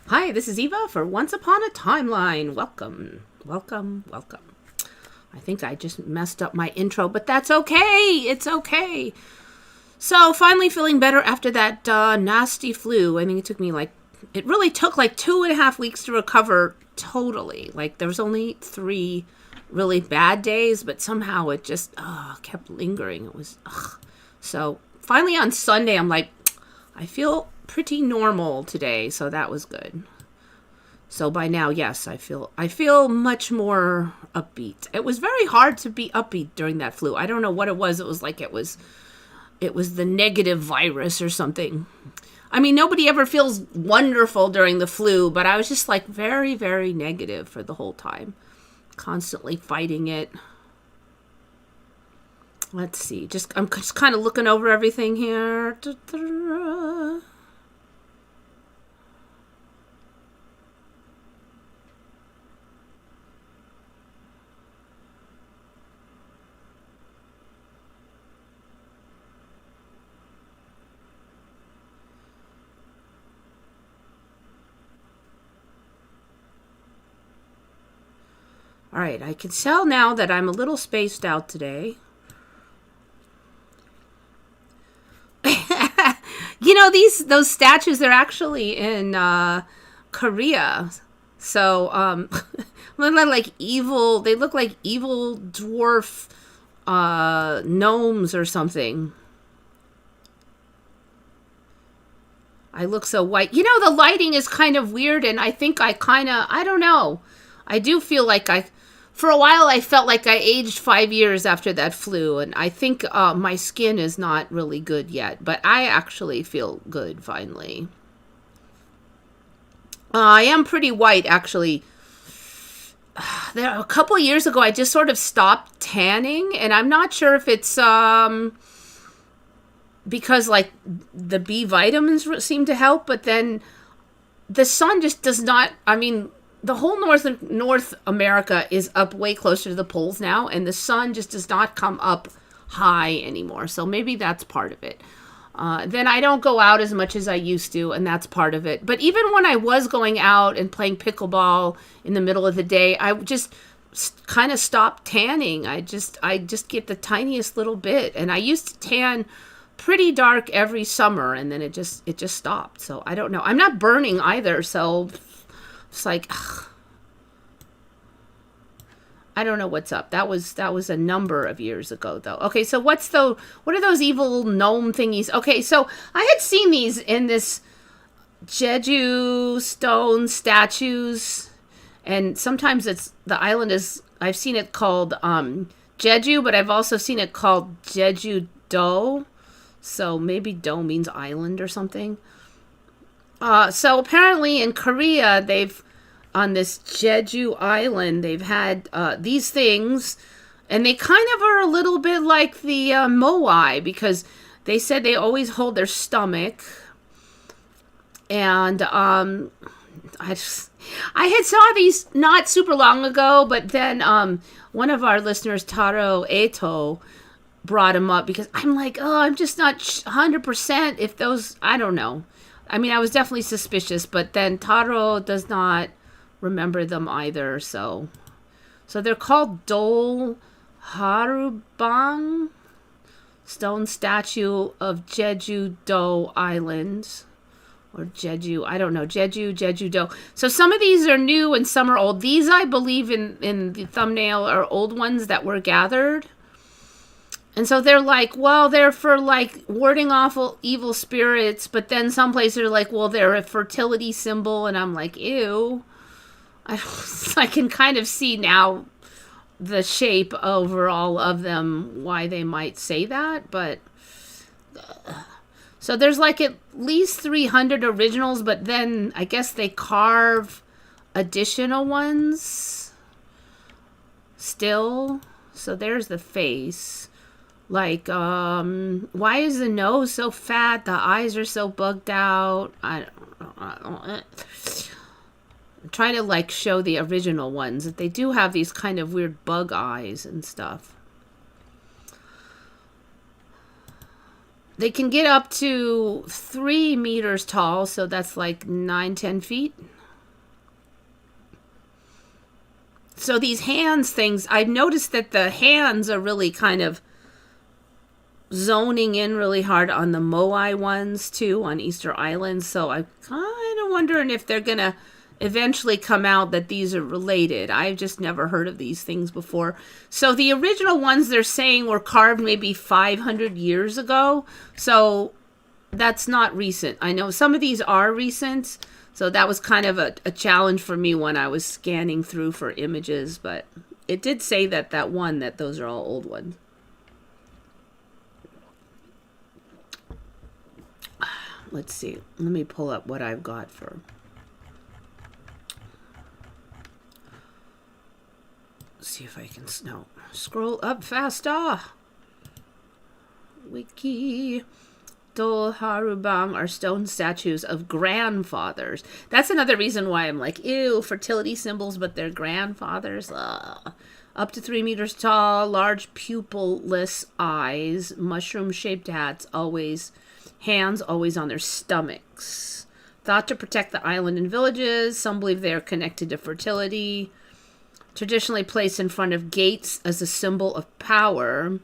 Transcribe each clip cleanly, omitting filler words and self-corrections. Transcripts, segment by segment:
Hi, this is Eva for Once Upon a Timeline. Welcome, welcome, welcome. I think I just messed up my intro, but that's okay. It's okay. So, finally feeling better after that nasty flu. I think it really took like 2.5 weeks to recover totally. Like, there was only 3 really bad days, but somehow it just kept lingering. It was, So, finally on Sunday, I'm like, I feel pretty normal today, so that was good. So by now, yes, I feel much more upbeat. It was very hard to be upbeat during that flu. I don't know what it was. It was like it was the negative virus or something. I mean, nobody ever feels wonderful during the flu, but I was just like very, very negative for the whole time, constantly fighting it. Let's see. I'm just kind of looking over everything here. All right, I can tell now that I'm a little spaced out today. You know, those statues, they're actually in Korea. So, they look like evil dwarf gnomes or something. I look so white. You know, the lighting is kind of weird, and I think I don't know. I do feel like for a while, I felt like I aged 5 years after that flu, and I think my skin is not really good yet, but I actually feel good finally. I am pretty white, actually. A couple of years ago, I just sort of stopped tanning, and I'm not sure if it's because like the B vitamins seem to help, but then the sun just does not. I mean, the whole North America is up way closer to the poles now, and the sun just does not come up high anymore. So maybe that's part of it. Then I don't go out as much as I used to, and that's part of it. But even when I was going out and playing pickleball in the middle of the day, I just kind of stopped tanning. I just get the tiniest little bit, and I used to tan pretty dark every summer, and then it just stopped. So I don't know. I'm not burning either, so it's like, ugh. I don't know what's up. That was a number of years ago, though. Okay, so what are those evil gnome thingies? Okay, so I had seen these in this Jeju stone statues, and sometimes the island is, I've seen it called Jeju, but I've also seen it called Jeju-do. So maybe do means island or something. So apparently in Korea, on this Jeju Island, they've had these things, and they kind of are a little bit like the moai, because they said they always hold their stomach. And I had saw these not super long ago, but then one of our listeners, Taro Eto, brought them up, because I'm like, I'm just not 100% if those, I don't know. I mean, I was definitely suspicious, but then Taro does not remember them either, so they're called Dol Harubang, stone statue of Jeju-do Island, or Jeju, I don't know, Jeju-do. So some of these are new and some are old. These, I believe, in the thumbnail are old ones that were gathered. And so they're like, well, they're for like warding off evil spirits, but then some places are like, well, they're a fertility symbol, and I'm like, ew. I can kind of see now the shape overall of them, why they might say that, but so there's like at least 300 originals, but then I guess they carve additional ones still. So there's the face. Like, why is the nose so fat? The eyes are so bugged out. I don't know. I'm trying to like show the original ones that they do have these kind of weird bug eyes and stuff. They can get up to 3 meters tall, so that's like 9-10 feet. So these hands things, I've noticed that the hands are really kind of zoning in really hard on the Moai ones too, on Easter Island. So I'm kind of wondering if they're going to eventually come out that these are related. I've just never heard of these things before. So the original ones they're saying were carved maybe 500 years ago. So that's not recent. I know some of these are recent. So that was kind of a challenge for me when I was scanning through for images, but it did say that those are all old ones. Let's see. Let me pull up what I've got for. See if I can scroll up faster. Wiki. Dol Harubang are stone statues of grandfathers. That's another reason why I'm like, ew, fertility symbols, but they're grandfathers. Ugh. Up to 3 meters tall, large pupilless eyes, mushroom-shaped hands always on their stomachs. Thought to protect the island and villages. Some believe they are connected to fertility. Traditionally placed in front of gates as a symbol of power.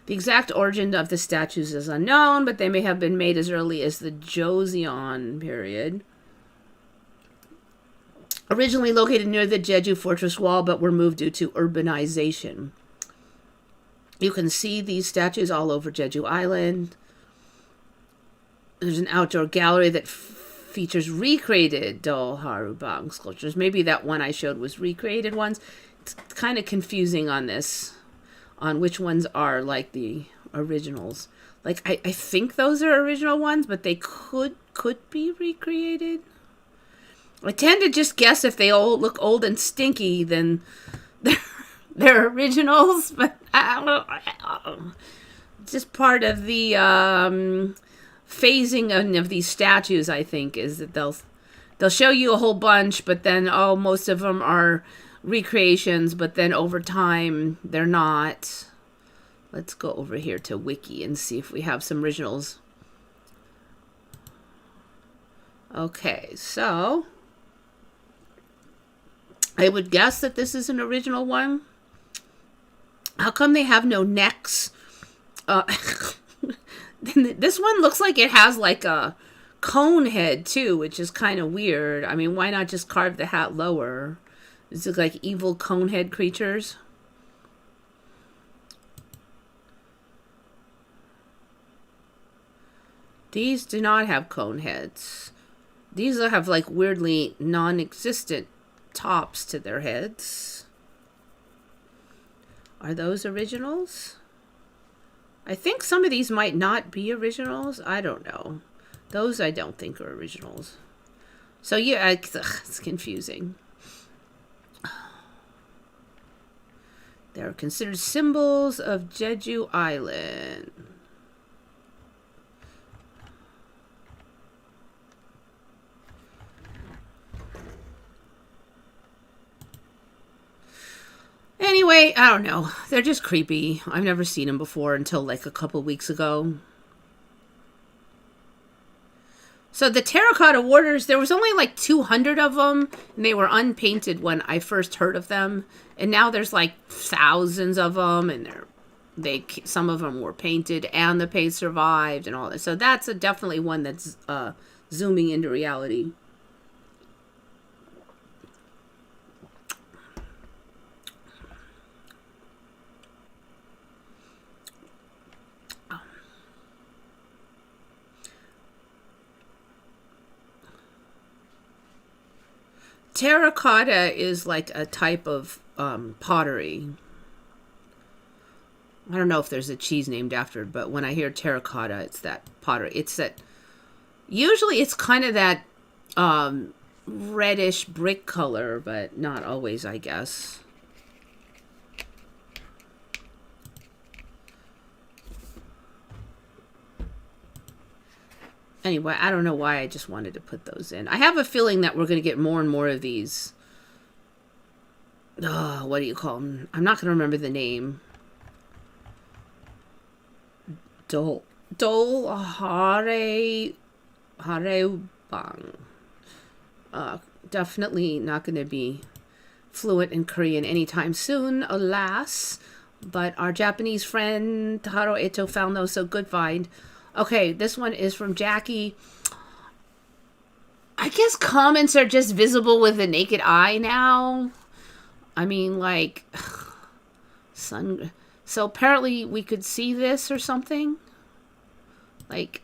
The exact origin of the statues is unknown, but they may have been made as early as the Joseon period. Originally located near the Jeju fortress wall, but were moved due to urbanization. You can see these statues all over Jeju Island. There's an outdoor gallery that features recreated Dol Harubang sculptures. Maybe that one I showed was recreated ones. It's kind of confusing on this. On which ones are like the originals. Like I think those are original ones, but they could be recreated. I tend to just guess if they all look old and stinky, then they're originals. But I don't know. Just part of the phasing of these statues, I think, is that they'll show you a whole bunch, but then most of them are recreations, but then over time they're not. Let's go over here to Wiki and see if we have some originals. Okay, so I would guess that this is an original one. How come they have no necks? This one looks like it has like a cone head too, which is kind of weird. I mean, why not just carve the hat lower? These look like evil conehead creatures. These do not have cone heads. These have like weirdly non-existent tops to their heads. Are those originals? I think some of these might not be originals. I don't know. Those I don't think are originals. So yeah, it's confusing. They're considered symbols of Jeju Island. Anyway, I don't know. They're just creepy. I've never seen them before until like a couple weeks ago. So the terracotta waters, there was only like 200 of them, and they were unpainted when I first heard of them. And now there's like thousands of them, and some of them were painted, and the paint survived, and all that. So that's definitely one that's zooming into reality. Terracotta is like a type of pottery. I don't know if there's a cheese named after it, but when I hear terracotta, it's that pottery. It's that, usually it's kind of that reddish brick color, but not always, I guess. Anyway, I don't know why I just wanted to put those in. I have a feeling that we're going to get more and more of these. Oh, what do you call them? I'm not going to remember the name. Dol Harebang. Definitely not going to be fluent in Korean anytime soon, alas. But our Japanese friend Taro Ito found those, so good find. Okay, this one is from Jackie. I guess comets are just visible with the naked eye now. I mean, like, sun. So apparently we could see this or something. Like,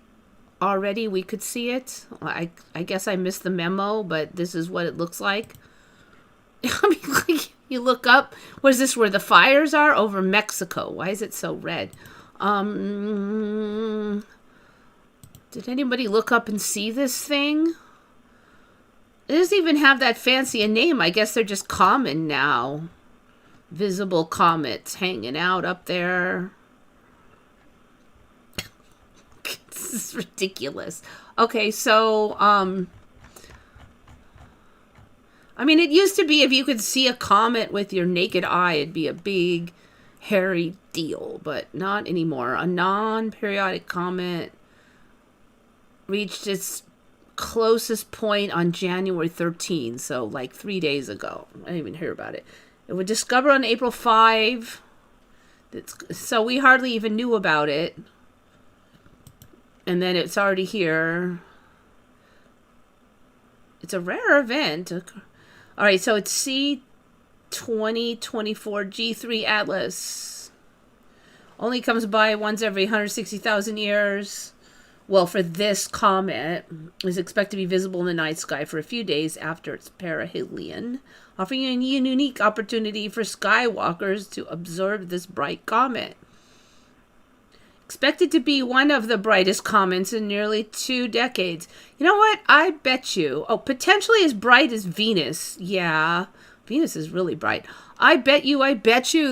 already we could see it. I guess I missed the memo, but this is what it looks like. I mean, like, you look up. What is this? Where the fires are? Over Mexico. Why is it so red? Did anybody look up and see this thing? It doesn't even have that fancy a name. I guess they're just common now. Visible comets hanging out up there. This is ridiculous. Okay, so, I mean, it used to be if you could see a comet with your naked eye, it'd be a big, hairy deal, but not anymore. A non-periodic comet reached its closest point on January 13th, so like 3 days ago. I didn't even hear about it. It was discovered on April 5. So we hardly even knew about it. And then it's already here. It's a rare event. All right, so it's C2024 G3 Atlas. Only comes by once every 160,000 years. Well, for this comet, is expected to be visible in the night sky for a few days after its perihelion, offering a unique opportunity for skywalkers to observe this bright comet. Expected to be one of the brightest comets in nearly 2 decades. You know what? I bet you. Oh, potentially as bright as Venus. Yeah, Venus is really bright. I bet you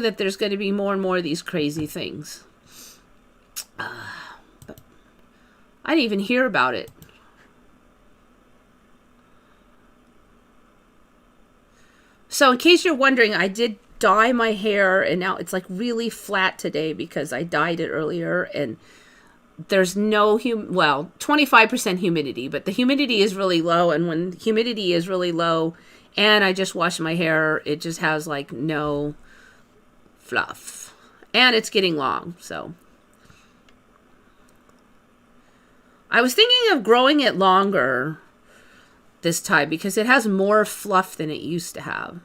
that there's going to be more and more of these crazy things. But I didn't even hear about it. So in case you're wondering, I did dye my hair and now it's like really flat today because I dyed it earlier, and there's no 25% humidity, but the humidity is really low, and when humidity is really low and I just wash my hair, it just has like no fluff, and it's getting long. So I was thinking of growing it longer this time because it has more fluff than it used to have.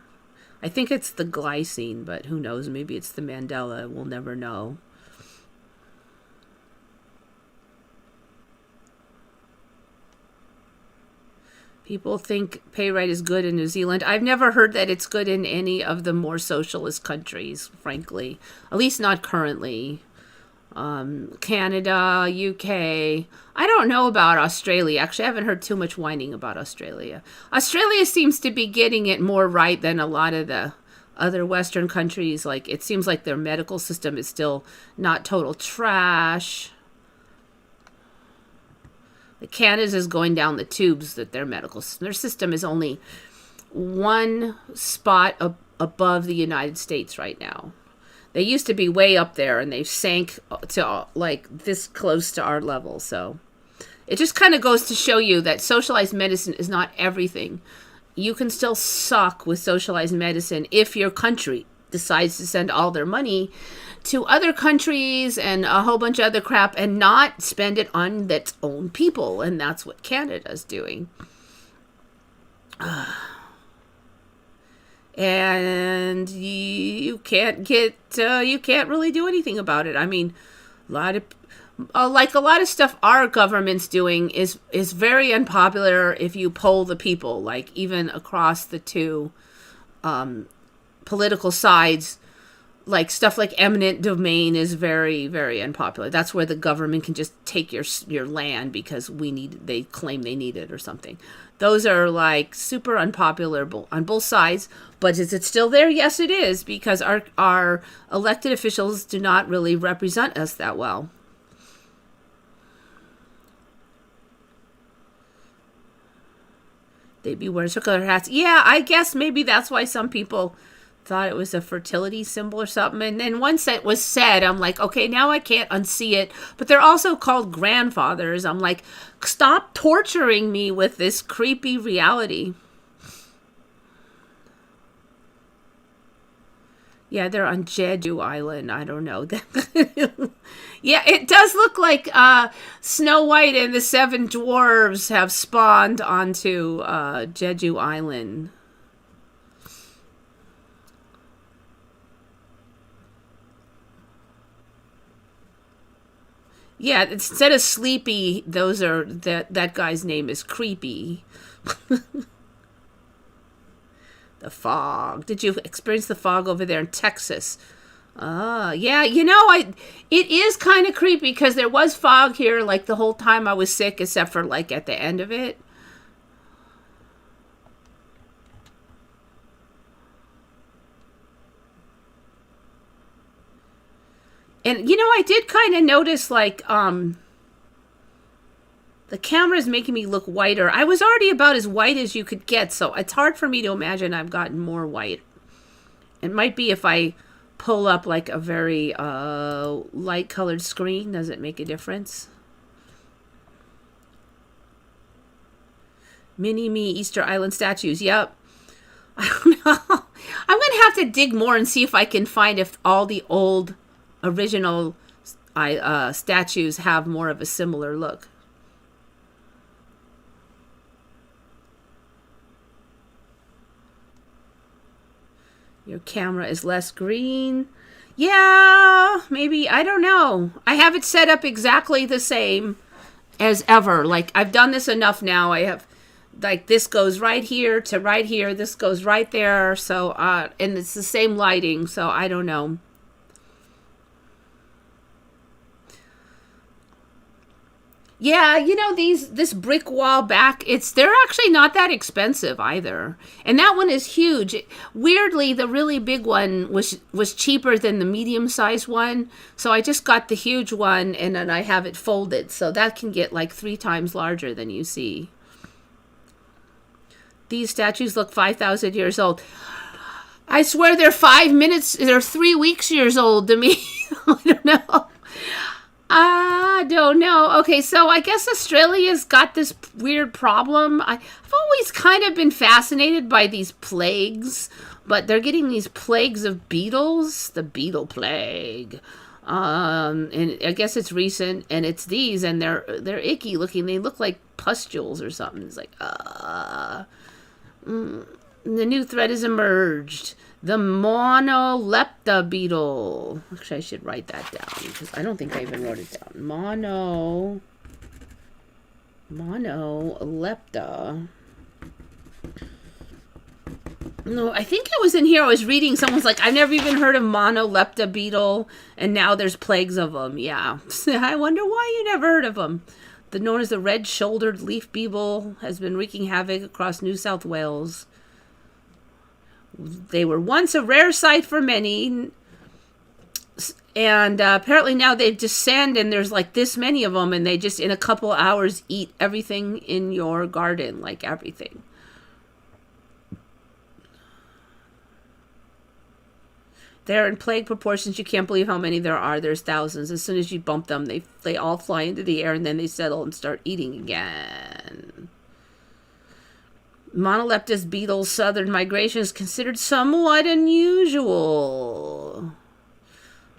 I think it's the glycine, but who knows? Maybe it's the Mandela. We'll never know. People think pay rate is good in New Zealand. I've never heard that it's good in any of the more socialist countries, frankly. At least not currently. Canada, UK. I don't know about Australia. Actually, I haven't heard too much whining about Australia. Australia seems to be getting it more right than a lot of the other Western countries. Like, it seems like their medical system is still not total trash. Like, Canada's is going down the tubes that their system is only one spot above the United States right now. They used to be way up there, and they've sank to like this close to our level. So it just kind of goes to show you that socialized medicine is not everything. You can still suck with socialized medicine if your country decides to send all their money to other countries and a whole bunch of other crap and not spend it on its own people. And that's what Canada's doing. And you can't really do anything about it. I mean, a lot of stuff our government's doing is very unpopular if you poll the people, like even across the two political sides. Like stuff like eminent domain is very, very unpopular. That's where the government can just take your land because they claim they need it or something. Those are like super unpopular on both sides. But is it still there? Yes, it is, because our elected officials do not really represent us that well. They'd be wearing circular hats. Yeah, I guess maybe that's why some people thought it was a fertility symbol or something. And then once it was said, I'm like, okay, now I can't unsee it. But they're also called grandfathers. I'm like, stop torturing me with this creepy reality. Yeah, they're on Jeju Island. I don't know. Yeah, it does look like Snow White and the Seven Dwarves have spawned onto Jeju Island. Yeah, instead of Sleepy, that guy's name is Creepy. The fog. Did you experience the fog over there in Texas? Yeah, it is kind of creepy because there was fog here like the whole time I was sick, except for like at the end of it. And I did kind of notice like the camera is making me look whiter. I was already about as white as you could get, so it's hard for me to imagine I've gotten more white. It might be if I pull up like a very light colored screen. Does it make a difference? Mini Me Easter Island statues. Yep. I don't know. I'm going to have to dig more and see if I can find if all the old original statues have more of a similar look. Your camera is less green. Yeah, maybe. I don't know. I have it set up exactly the same as ever. Like, I've done this enough now. I have, like, this goes right here to right here. This goes right there. So, and it's the same lighting. So, I don't know. Yeah, this brick wall back, they're actually not that expensive either. And that one is huge. Weirdly, the really big one was cheaper than the medium-sized one. So I just got the huge one and then I have it folded. So that can get like 3 times larger than you see. These statues look 5,000 years old. I swear they're 3 weeks years old to me. I don't know. I don't know. Okay, so I guess Australia's got this weird problem. I've always kind of been fascinated by these plagues, but they're getting these plagues of beetles, the beetle plague. And I guess it's recent, and it's these, and they're icky looking. They look like pustules or something. It's like, the new threat has emerged. The monolepta beetle. Actually, I should write that down because I don't think I even wrote it down. Monolepta. No, I think it was in here. I was reading. Someone's like, I've never even heard of monolepta beetle, and now there's plagues of them. Yeah, I wonder why you never heard of them. The known as the red-shouldered leaf beetle has been wreaking havoc across New South Wales. They were once a rare sight for many, and apparently now they've descended, and there's like this many of them, and they just in a couple hours eat everything in your garden, like everything. They're in plague proportions. You can't believe how many there are. There's thousands. As soon as you bump them, they all fly into the air, and then they settle and start eating again. Monoleptus beetle's southern migration is considered somewhat unusual.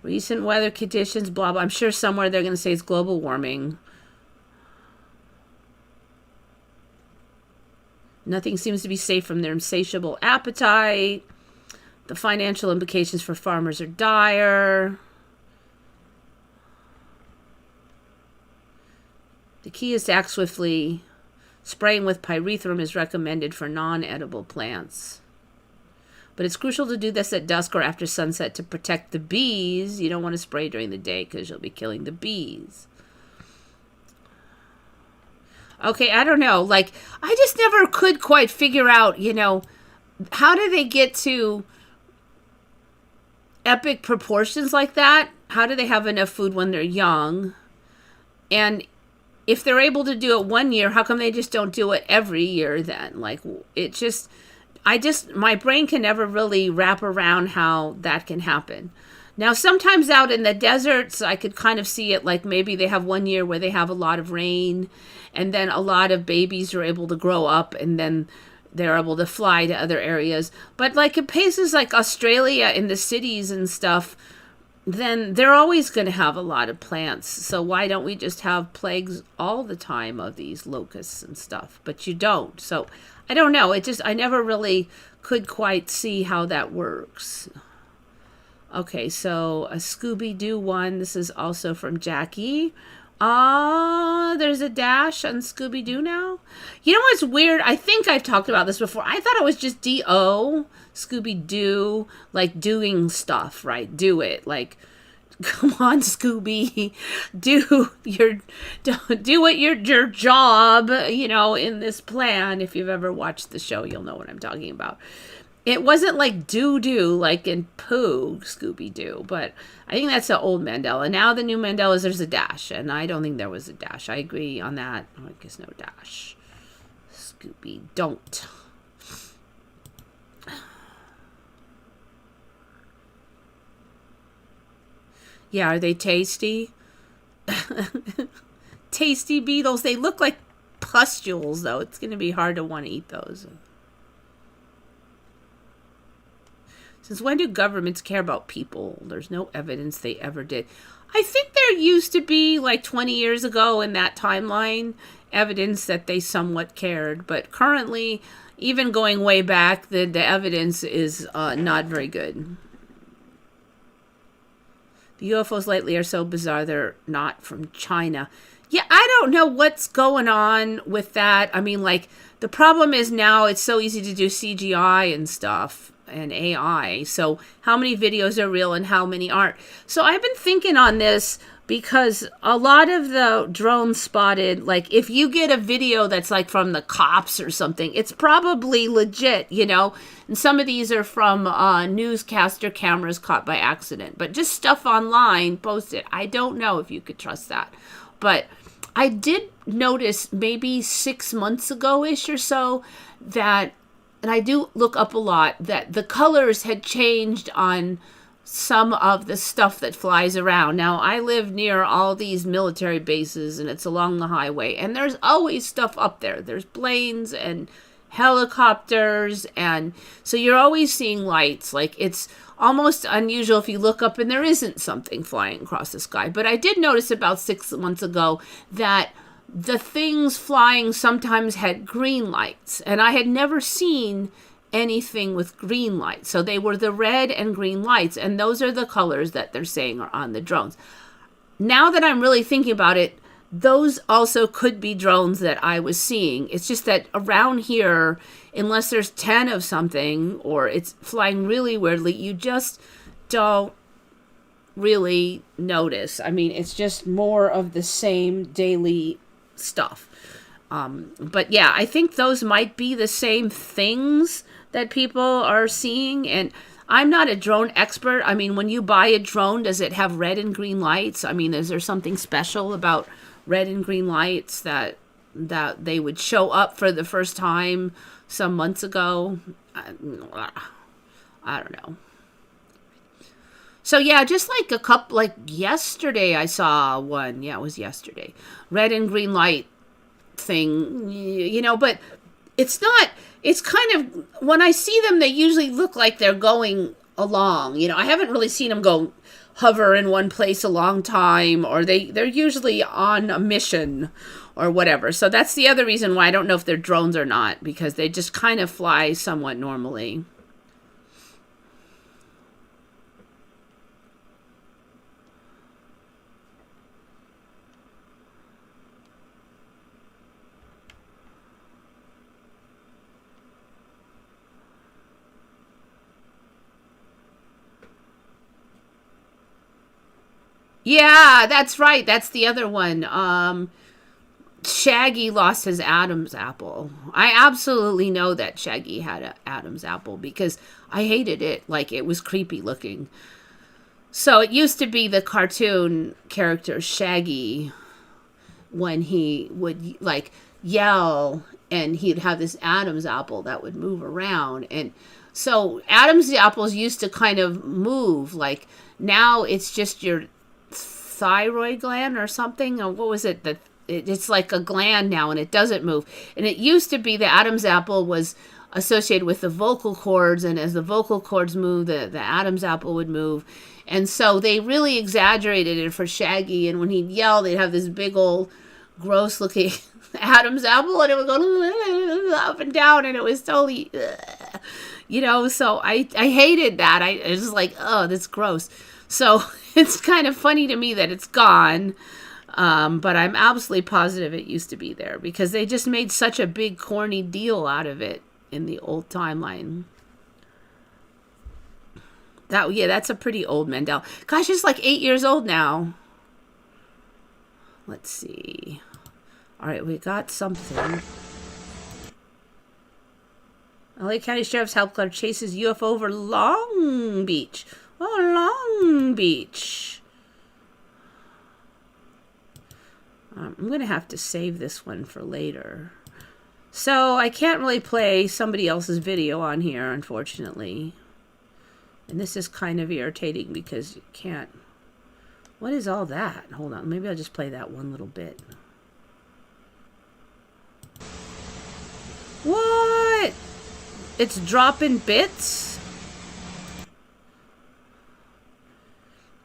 Recent weather conditions, blah, blah. I'm sure somewhere they're going to say it's global warming. Nothing seems to be safe from their insatiable appetite. The financial implications for farmers are dire. The key is to act swiftly. Spraying with pyrethrum is recommended for non-edible plants. But it's crucial to do this at dusk or after sunset to protect the bees. You don't want to spray during the day because you'll be killing the bees. Okay, I don't know. Like, I just never could quite figure out, how do they get to epic proportions like that? How do they have enough food when they're young? And if they're able to do it 1 year, how come they just don't do it every year then? Like, my brain can never really wrap around how that can happen. Now, sometimes out in the deserts, I could kind of see it like maybe they have 1 year where they have a lot of rain, and then a lot of babies are able to grow up, and then they're able to fly to other areas. But like in places like Australia, in the cities and stuff, then they're always going to have a lot of plants. So why don't we just have plagues all the time of these locusts and stuff? But you don't. So I don't know. I never really could quite see how that works. Okay, so a Scooby-Doo one. This is also from Jackie. There's a dash on Scooby-Doo now. You know what's weird? I think I've talked about this before. I thought it was just D-O, Scooby-Doo, like doing stuff, right? Do it. Like, come on, Scooby. Do your job, you know, in this plan. If you've ever watched the show, you'll know what I'm talking about. It wasn't like doo-doo, like in Pooh, Scooby-Doo, but I think that's the old Mandela. Now the new Mandelas, there's a dash, and I don't think there was a dash. I agree on that. Oh, I guess no dash. Scooby, don't. Yeah, are they tasty? Tasty beetles. They look like pustules, though. It's going to be hard to want to eat those. Since when do governments care about people? There's no evidence they ever did. I think there used to be, like 20 years ago in that timeline, evidence that they somewhat cared. But currently, even going way back, the evidence is not very good. The UFOs lately are so bizarre, they're not from China. Yeah, I don't know what's going on with that. I mean, like, the problem is now it's so easy to do CGI and stuff. And AI. So how many videos are real and how many aren't? So I've been thinking on this because a lot of the drones spotted, like if you get a video that's like from the cops or something, it's probably legit, you know? And some of these are from newscaster cameras caught by accident. But just stuff online posted. I don't know if you could trust that. But I did notice maybe 6 months ago-ish or so that, and I do look up a lot, that the colors had changed on some of the stuff that flies around. Now, I live near all these military bases, and it's along the highway, and there's always stuff up there. There's planes and helicopters, and so you're always seeing lights. Like, it's almost unusual if you look up and there isn't something flying across the sky. But I did notice about 6 months ago that the things flying sometimes had green lights, and I had never seen anything with green lights. So they were the red and green lights, and those are the colors that they're saying are on the drones. Now that I'm really thinking about it, those also could be drones that I was seeing. It's just that around here, unless there's 10 of something or it's flying really weirdly, you just don't really notice. I mean, it's just more of the same daily stuff. But yeah, I think those might be the same things that people are seeing. And I'm not a drone expert. I mean, when you buy a drone, does it have red and green lights? I mean, is there something special about red and green lights that they would show up for the first time some months ago? I don't know. So yeah, just like a couple, like yesterday I saw one. Yeah, it was yesterday. Red and green light thing, you know, but it's not, it's kind of, when I see them, they usually look like they're going along. You know, I haven't really seen them go hover in one place a long time, or they're usually on a mission or whatever. So that's the other reason why I don't know if they're drones or not, because they just kind of fly somewhat normally. Yeah, that's right. That's the other one. Shaggy lost his Adam's apple. I absolutely know that Shaggy had an Adam's apple because I hated it. Like, it was creepy looking. So it used to be the cartoon character Shaggy when he would like yell and he'd have this Adam's apple that would move around. And so Adam's apples used to kind of move. Like, now it's just your thyroid gland or something. Or what was it? It's like a gland now and it doesn't move. And it used to be the Adam's apple was associated with the vocal cords, and as the vocal cords move, the Adam's apple would move. And so they really exaggerated it for Shaggy, and when he'd yell, they'd have this big old gross looking Adam's apple, and it would go up and down, and it was totally, you know, so I hated that. I was like, oh, that's gross. So it's kind of funny to me that it's gone, but I'm absolutely positive it used to be there, because they just made such a big corny deal out of it in the old timeline. That's a pretty old Mandela. Gosh, it's like 8 years old now. Let's see. All right, we got something. LA County Sheriff's Help Club chases UFO over Long Beach. Oh, Long Beach. I'm going to have to save this one for later. So I can't really play somebody else's video on here, unfortunately. And this is kind of irritating because you can't. What is all that? Hold on. Maybe I'll just play that one little bit. What? It's dropping bits?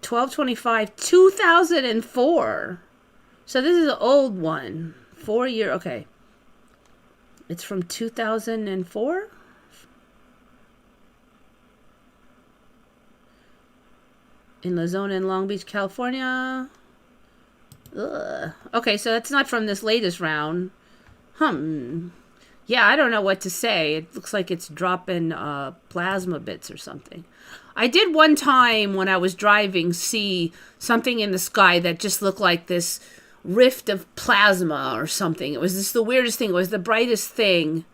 12/25, 2004. So this is an old one. 4 year. Okay. It's from 2004? In La Zona in Long Beach, California. Ugh. Okay, so that's not from this latest round. Yeah, I don't know what to say. It looks like it's dropping plasma bits or something. I did one time when I was driving see something in the sky that just looked like this rift of plasma or something. It was just the weirdest thing. It was the brightest thing.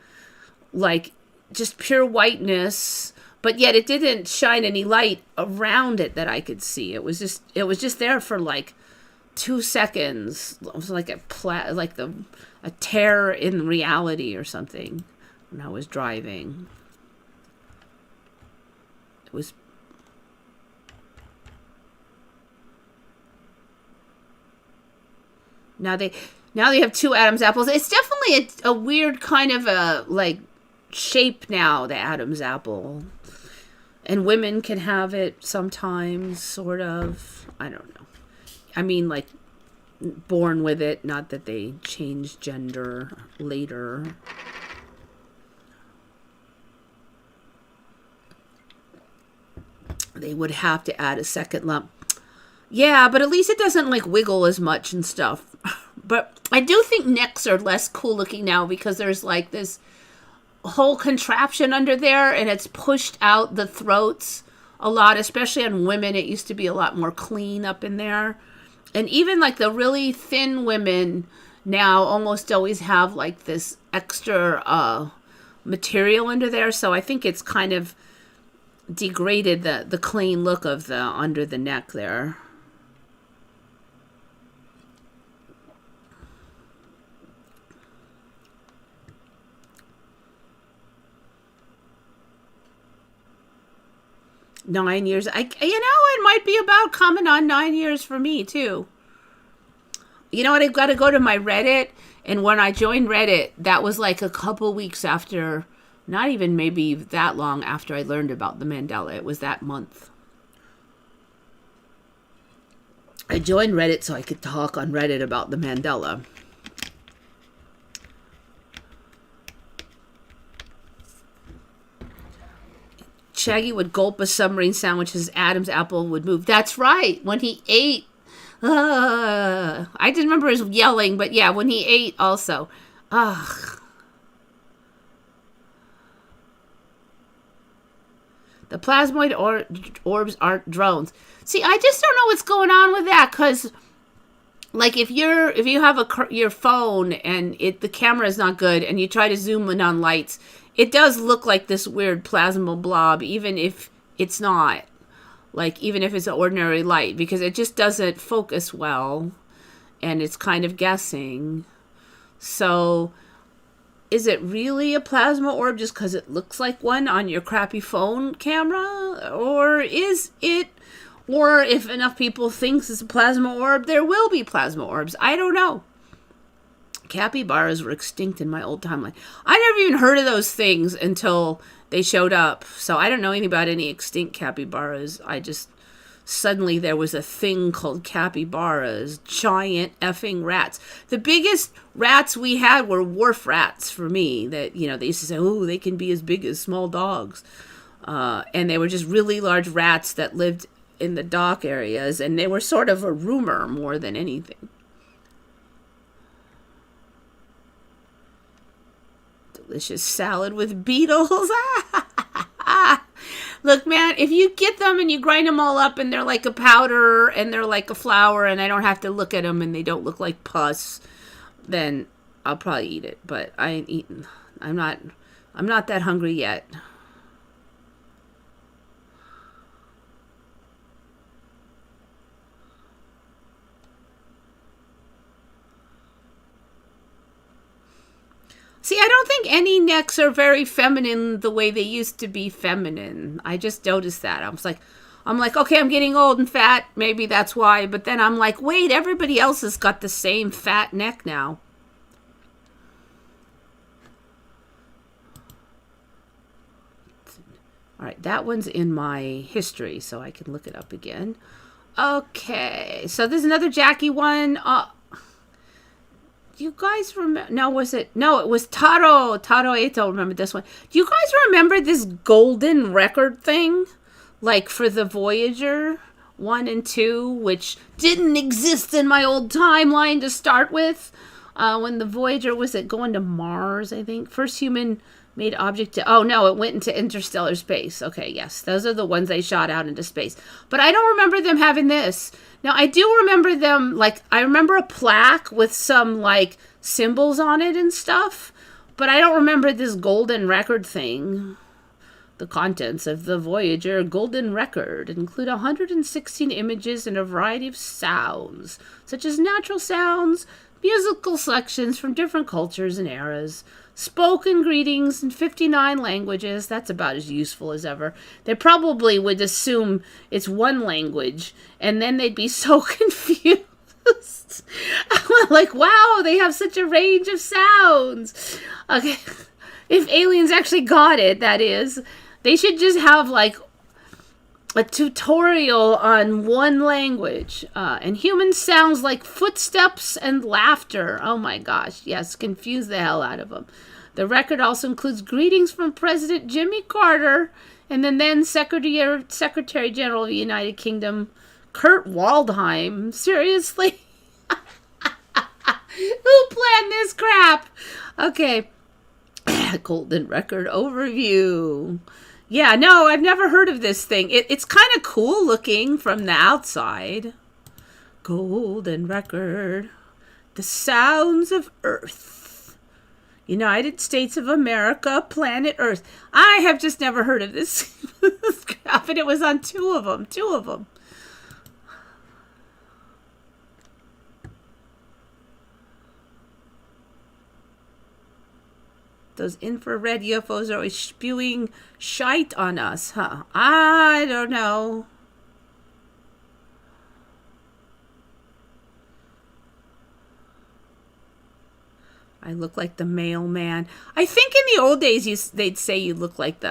Like, just pure whiteness. But yet it didn't shine any light around it that I could see. It was just there for like 2 seconds. It was like a tear in reality or something when I was driving. It was. Now they have 2 Adam's apples. It's definitely a weird kind of a like shape now, the Adam's apple. And women can have it sometimes, sort of. I don't know. I mean, like, born with it, not that they change gender later. They would have to add a second lump. Yeah, but at least it doesn't, like, wiggle as much and stuff. But I do think necks are less cool looking now because there's, like, this whole contraption under there, and it's pushed out the throats a lot, especially on women. It used to be a lot more clean up in there. And even like the really thin women now almost always have like this extra material under there. So I think it's kind of degraded the clean look of the under the neck there. Nine years. It might be about coming on 9 years for me, too. You know what? I've got to go to my Reddit. And when I joined Reddit, that was like a couple weeks after, not even maybe that long after I learned about the Mandela. It was that month. I joined Reddit so I could talk on Reddit about the Mandela. Shaggy would gulp a submarine sandwich as Adam's apple would move. That's right. When he ate. I didn't remember his yelling, but yeah, when he ate also. Ugh. The plasmoid orbs aren't drones. See, I just don't know what's going on with that, because like if you have your phone and the camera is not good and you try to zoom in on lights, it does look like this weird plasma blob, even if it's not. Like, even if it's an ordinary light, because it just doesn't focus well, and it's kind of guessing. So, is it really a plasma orb just because it looks like one on your crappy phone camera? Or is it, or if enough people thinks it's a plasma orb, there will be plasma orbs. I don't know. capybaras were extinct in my old timeline. I never even heard of those things until they showed up. So I don't know anything about any extinct capybaras. I just suddenly there was a thing called capybaras, giant effing rats. The biggest rats we had were wharf rats for me. That, you know, they used to say, oh, they can be as big as small dogs. And they were just really large rats that lived in the dock areas, and they were sort of a rumor more than anything. Delicious salad with beetles. Look, man, if you get them and you grind them all up and they're like a powder and they're like a flour and I don't have to look at them and they don't look like pus, then I'll probably eat it. But I ain't eating. I'm not that hungry yet. See, I don't think any necks are very feminine the way they used to be feminine. I just noticed that. I'm like, okay, I'm getting old and fat. Maybe that's why. But then I'm like, wait, everybody else has got the same fat neck now. All right, that one's in my history, so I can look it up again. Okay, so there's another Jackie one. Do you guys remember? No, it was Taro Eto. Remember this one? Do you guys remember this golden record thing? Like for the Voyager 1 and 2, which didn't exist in my old timeline to start with. When the Voyager, was it going to Mars, I think? First human made object to... Oh, no, it went into interstellar space. Okay, yes. Those are the ones they shot out into space. But I don't remember them having this. Now, I do remember them, like, I remember a plaque with some, like, symbols on it and stuff. But I don't remember this golden record thing. The contents of the Voyager Golden Record include 116 images and a variety of sounds, such as natural sounds, musical selections from different cultures and eras, spoken greetings in 59 languages. That's about as useful as ever. They probably would assume it's one language, and then they'd be so confused. Like, wow, they have such a range of sounds. Okay, if aliens actually got it, that is. They should just have, like, a tutorial on one language. And human sounds like footsteps and laughter. Oh, my gosh. Yes, confuse the hell out of them. The record also includes greetings from President Jimmy Carter and then Secretary General of the United Kingdom, Kurt Waldheim. Seriously? Who planned this crap? Okay. Golden Record overview. Yeah, no, I've never heard of this thing. It's kind of cool looking from the outside. Golden Record. The Sounds of Earth. United States of America, Planet Earth. I have just never heard of this crap, and it was on two of them. Those infrared UFOs are always spewing shite on us, huh? I don't know. I look like the mailman. I think in the old days they'd say you look like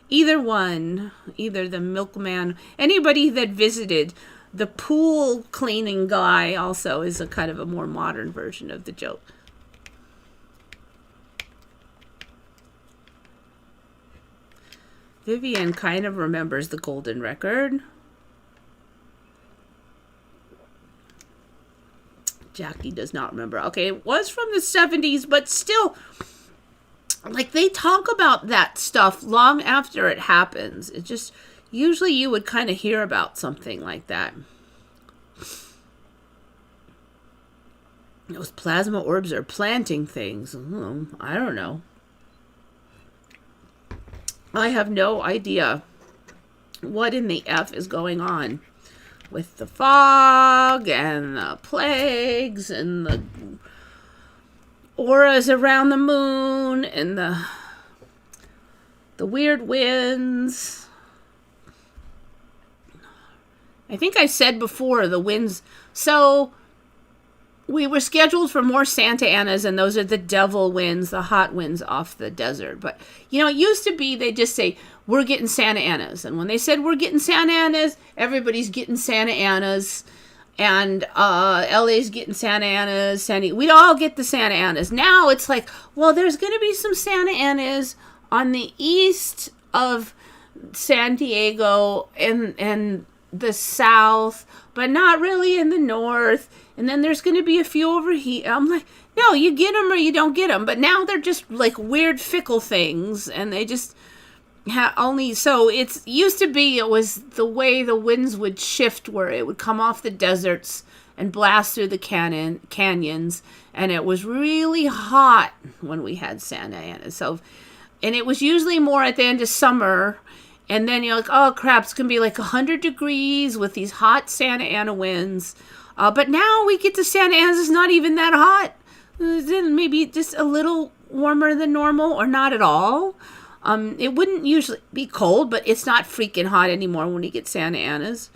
either the milkman. Anybody that visited, the pool cleaning guy also is a kind of a more modern version of the joke. Vivian kind of remembers the Golden Record. Jackie does not remember. Okay, it was from the 70s, but still, like, they talk about that stuff long after it happens. It just, usually you would kind of hear about something like that. Those plasma orbs are planting things. I don't know. I have no idea what in the F is going on with the fog and the plagues and the auras around the moon and the weird winds. I think I said before the winds. So we were scheduled for more Santa Anas, and those are the devil winds, the hot winds off the desert. But, you know, it used to be they just say, we're getting Santa Anas. And when they said we're getting Santa Anas, everybody's getting Santa Anas. And LA's getting Santa Anas. We'd all get the Santa Anas. Now it's like, well, there's going to be some Santa Anas on the east of San Diego and the south, but not really in the north. And then there's going to be a few over here. I'm like, no, you get them or you don't get them. But now they're just like weird, fickle things. And they just only, so it's used to be, it was the way the winds would shift where it would come off the deserts and blast through the canyons. And it was really hot when we had Santa Ana. So, and it was usually more at the end of summer. And then you're like, oh crap, it's going to be like 100 degrees with these hot Santa Ana winds. But now we get to Santa Ana, it's not even that hot. Maybe just a little warmer than normal or not at all. It wouldn't usually be cold, but it's not freaking hot anymore when we get Santa Anas.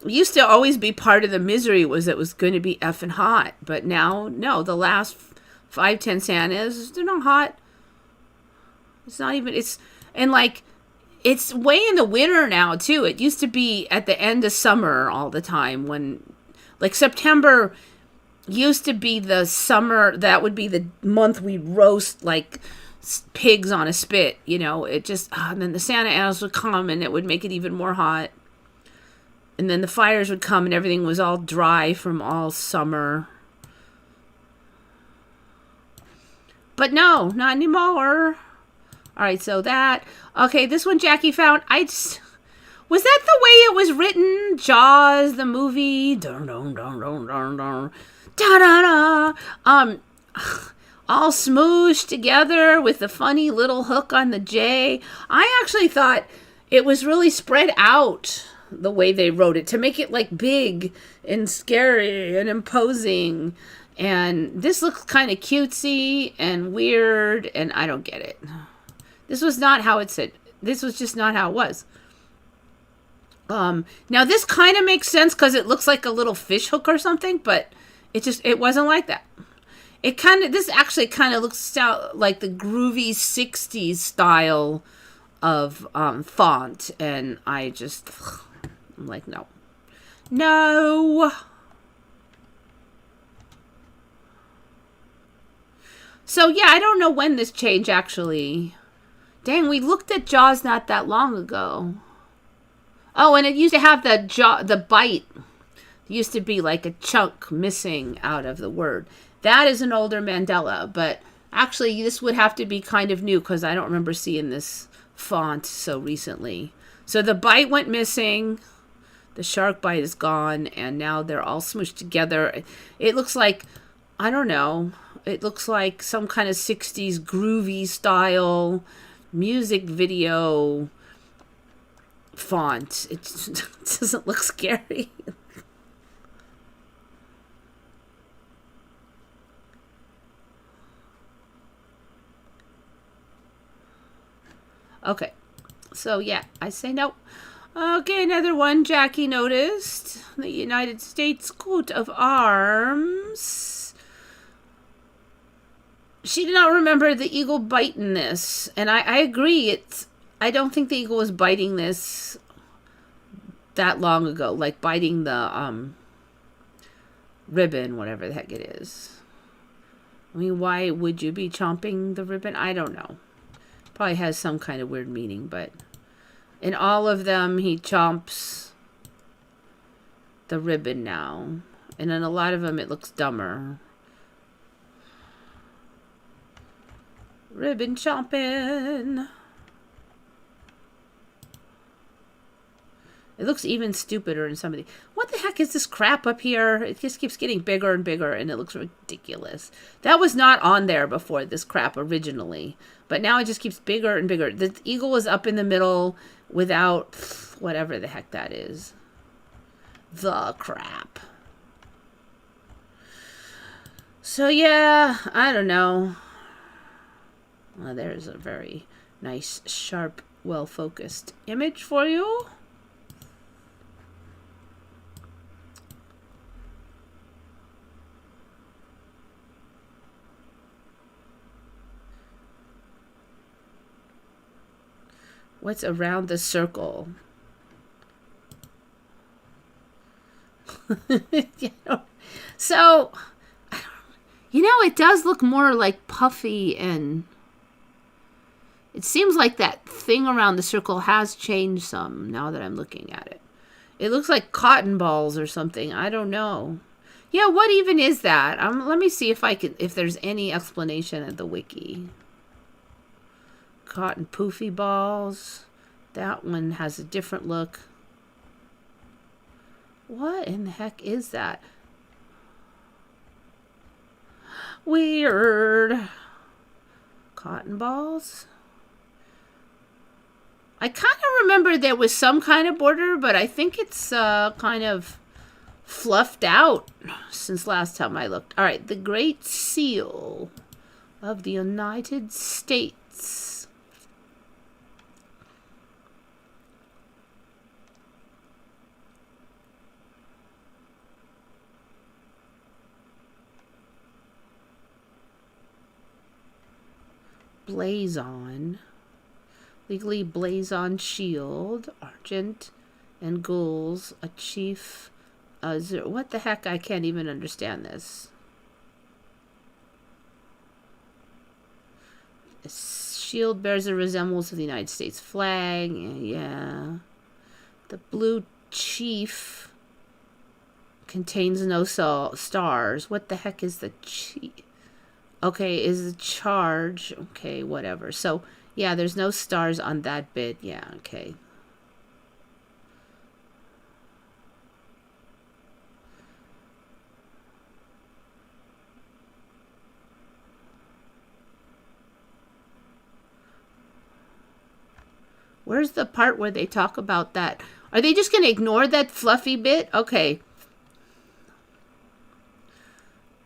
It used to always be part of the misery was it was going to be effing hot. But now, no, the last 5-10 Santas, they're not hot. It's not even, and like, it's way in the winter now, too. It used to be at the end of summer all the time when, like, September used to be the summer. That would be the month we'd roast, like, pigs on a spit, you know. It just, and then the Santa Anas would come and it would make it even more hot. And then the fires would come and everything was all dry from all summer. But no, not anymore. All right, so that. Okay, this one Jackie found. Was that the way it was written? Jaws, the movie. Dun dun dun dun dun dun. Da da da. All smooshed together with the funny little hook on the J. I actually thought it was really spread out the way they wrote it to make it like big and scary and imposing. And this looks kind of cutesy and weird, and I don't get it. This was not how it said. This was just not how it was. Now this kind of makes sense because it looks like a little fish hook or something, but it wasn't like that. This actually kind of looks out like the groovy 60s style of font, and I'm like, no. No! So, yeah, I don't know when this changed, actually. Dang, we looked at Jaws not that long ago. Oh, and it used to have the bite. It used to be like a chunk missing out of the word. That is an older Mandela, but actually this would have to be kind of new because I don't remember seeing this font so recently. So the bite went missing. The shark bite is gone, and now they're all smushed together. It looks like, I don't know, it looks like some kind of 60s groovy style music video font. It doesn't look scary. Okay, so yeah, I say no. Okay, another one Jackie noticed. The United States coat of arms. She did not remember the eagle biting this. And I agree, I don't think the eagle was biting this that long ago. Like biting the ribbon, whatever the heck it is. I mean, why would you be chomping the ribbon? I don't know. Probably has some kind of weird meaning, but in all of them, he chomps the ribbon now. And in a lot of them, it looks dumber. Ribbon chomping. It looks even stupider in some of the... What the heck is this crap up here? It just keeps getting bigger and bigger, and it looks ridiculous. That was not on there before, this crap originally. But now it just keeps bigger and bigger. The eagle was up in the middle without whatever the heck that is. The crap. So, yeah, I don't know. Well, there's a very nice, sharp, well-focused image for you. What's around the circle? So, it does look more like puffy, and it seems like that thing around the circle has changed some now that I'm looking at it. It looks like cotton balls or something. I don't know. Yeah, what even is that? Let me see if there's any explanation at the wiki. Cotton poofy balls. That one has a different look. What in the heck is that? Weird. Cotton balls? I kind of remember there was some kind of border, but I think it's kind of fluffed out since last time I looked. All right, the Great Seal of the United States. Blazon. Legally blazon shield. Argent and gules. A chief. What the heck? I can't even understand this. A shield bears a resemblance of the United States flag. Yeah. The blue chief contains no stars. What the heck is the chief? Okay, is the charge. Okay, whatever. So, yeah, there's no stars on that bit. Yeah, okay. Where's the part where they talk about that? Are they just going to ignore that fluffy bit? Okay.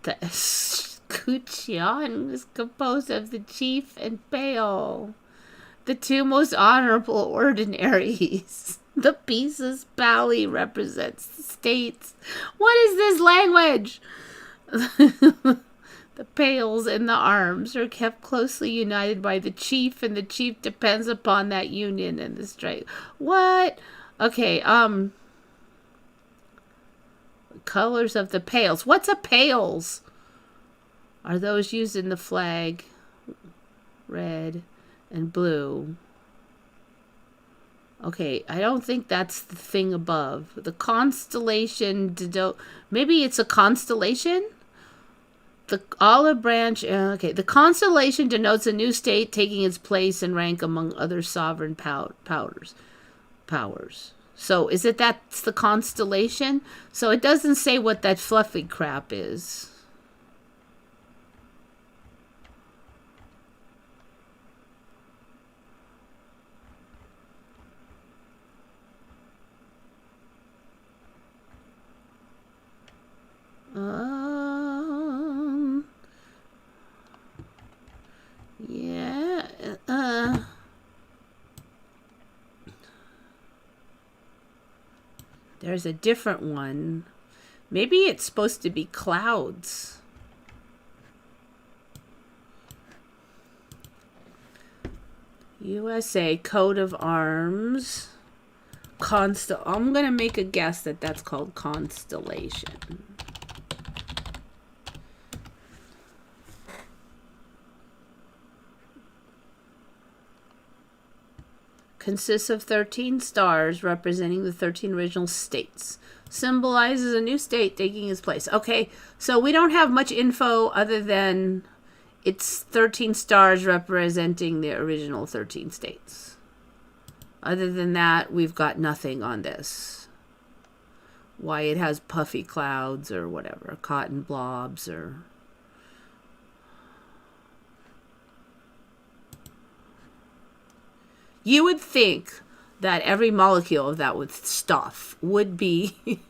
The escutcheon is composed of the chief and pale, the two most honorable ordinaries. The pieces pally represents the states. What is this language? The pales and the arms are kept closely united by the chief, and the chief depends upon that union and the strength. What? Okay, colors of the pales. What's a pales? Are those used in the flag? Red and blue. Okay, I don't think that's the thing above. The constellation, maybe it's a constellation? The olive branch, okay. The constellation denotes a new state taking its place and rank among other sovereign powers. So is it that's the constellation? So it doesn't say what that fluffy crap is. Yeah. There's a different one. Maybe it's supposed to be clouds. USA coat of arms. I'm going to make a guess that that's called constellation. Consists of 13 stars representing the 13 original states. Symbolizes a new state taking its place. Okay, so we don't have much info other than it's 13 stars representing the original 13 states. Other than that, we've got nothing on this. Why it has puffy clouds or whatever, cotton blobs or... You would think that every molecule of that with stuff would be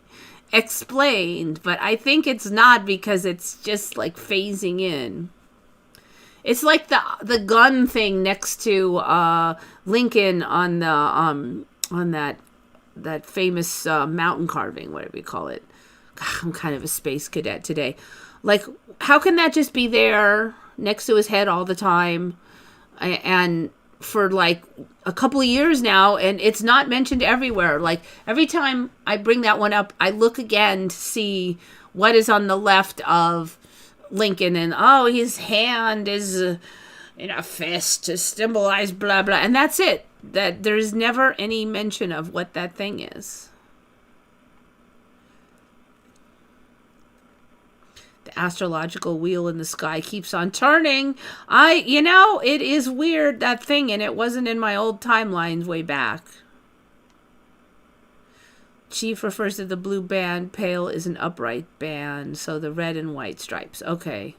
explained, but I think it's not because it's just like phasing in. It's like the gun thing next to Lincoln on that famous mountain carving, whatever you call it. God, I'm kind of a space cadet today. Like, how can that just be there next to his head all the time? And for like a couple of years now, and it's not mentioned everywhere. Like every time I bring that one up, I look again to see what is on the left of Lincoln, and oh, his hand is in a fist to symbolize blah blah, and that's it. That there's never any mention of what that thing is. The astrological wheel in the sky keeps on turning. It is weird, that thing, and it wasn't in my old timelines way back. Chief refers to the blue band. Pale is an upright band, so the red and white stripes. Okay.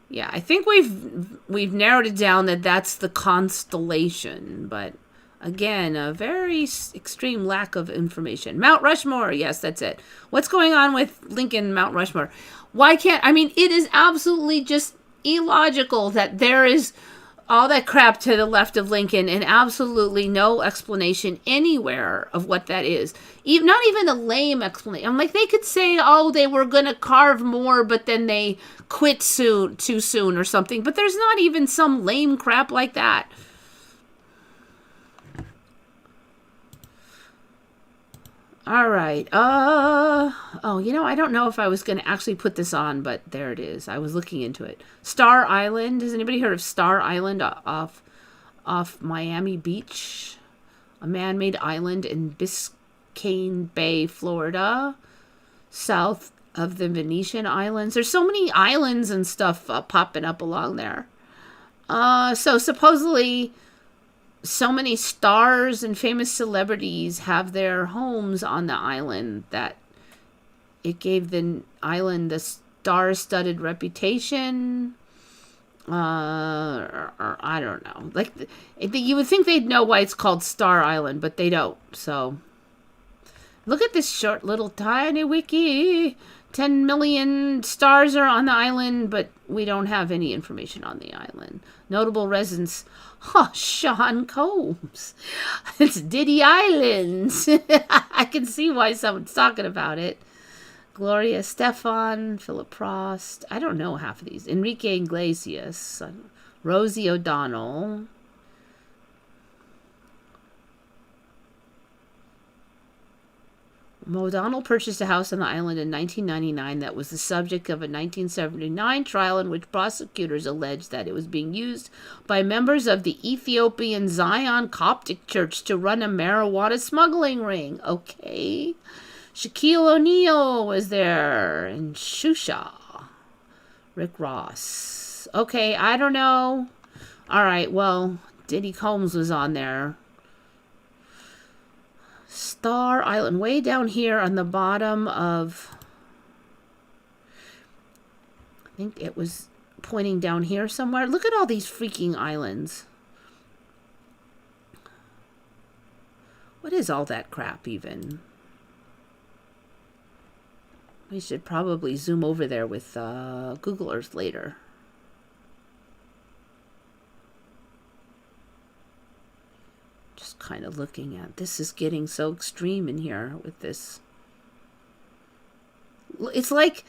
Yeah, I think we've narrowed it down that that's the constellation, but again, a very extreme lack of information. Mount Rushmore, yes, that's it. What's going on with Lincoln Mount Rushmore? It is absolutely just illogical that there is all that crap to the left of Lincoln and absolutely no explanation anywhere of what that is. Not even a lame explanation. I'm like, they could say, oh, they were going to carve more, but then they quit too soon or something. But there's not even some lame crap like that. All right. I don't know if I was going to actually put this on, but there it is. I was looking into it. Star Island. Has anybody heard of Star Island off Miami Beach? A man-made island in Biscayne Bay, Florida, south of the Venetian Islands. There's so many islands and stuff popping up along there. So supposedly so many stars and famous celebrities have their homes on the island that it gave the island the star-studded reputation. Or I don't know. Like, you would think they'd know why it's called Star Island, but they don't. So, look at this short little tiny wiki. 10 million stars are on the island, but we don't have any information on the island. Notable residents. Sean Combs. It's Diddy Island. I can see why someone's talking about it. Gloria Stefan, Philip Prost. I don't know half of these. Enrique Iglesias. Rosie O'Donnell. O'Donnell purchased a house on the island in 1999 that was the subject of a 1979 trial in which prosecutors alleged that it was being used by members of the Ethiopian Zion Coptic Church to run a marijuana smuggling ring. Okay. Shaquille O'Neal was there. And Shusha. Rick Ross. Okay, I don't know. All right, well, Diddy Combs was on there. Star Island, way down here on the bottom of, I think it was pointing down here somewhere. Look at all these freaking islands. What is all that crap even? We should probably zoom over there with Google Earth later. Just kind of looking at this is getting so extreme in here with this. It's like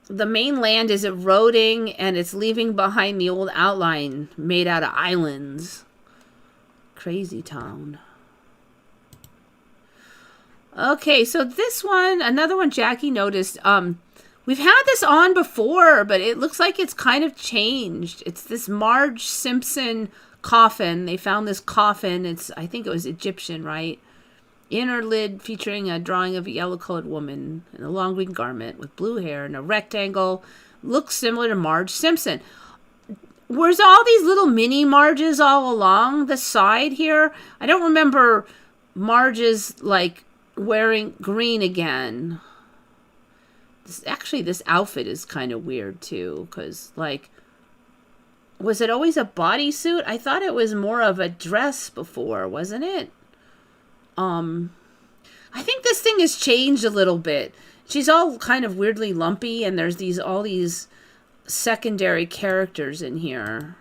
the mainland is eroding and it's leaving behind the old outline made out of islands. Crazy town. Okay, so this one, another one Jackie noticed. We've had this on before, but it looks like it's kind of changed. It's this Marge Simpson coffin. They found this coffin. I think it was Egyptian, right? Inner lid featuring a drawing of a yellow-colored woman in a long green garment with blue hair and a rectangle. Looks similar to Marge Simpson. Where's all these little mini Marges all along the side here? I don't remember Marge's, like, wearing green again. This outfit is kind of weird, too, because, like, was it always a bodysuit? I thought it was more of a dress before, wasn't it? I think this thing has changed a little bit. She's all kind of weirdly lumpy, and there's all these secondary characters in here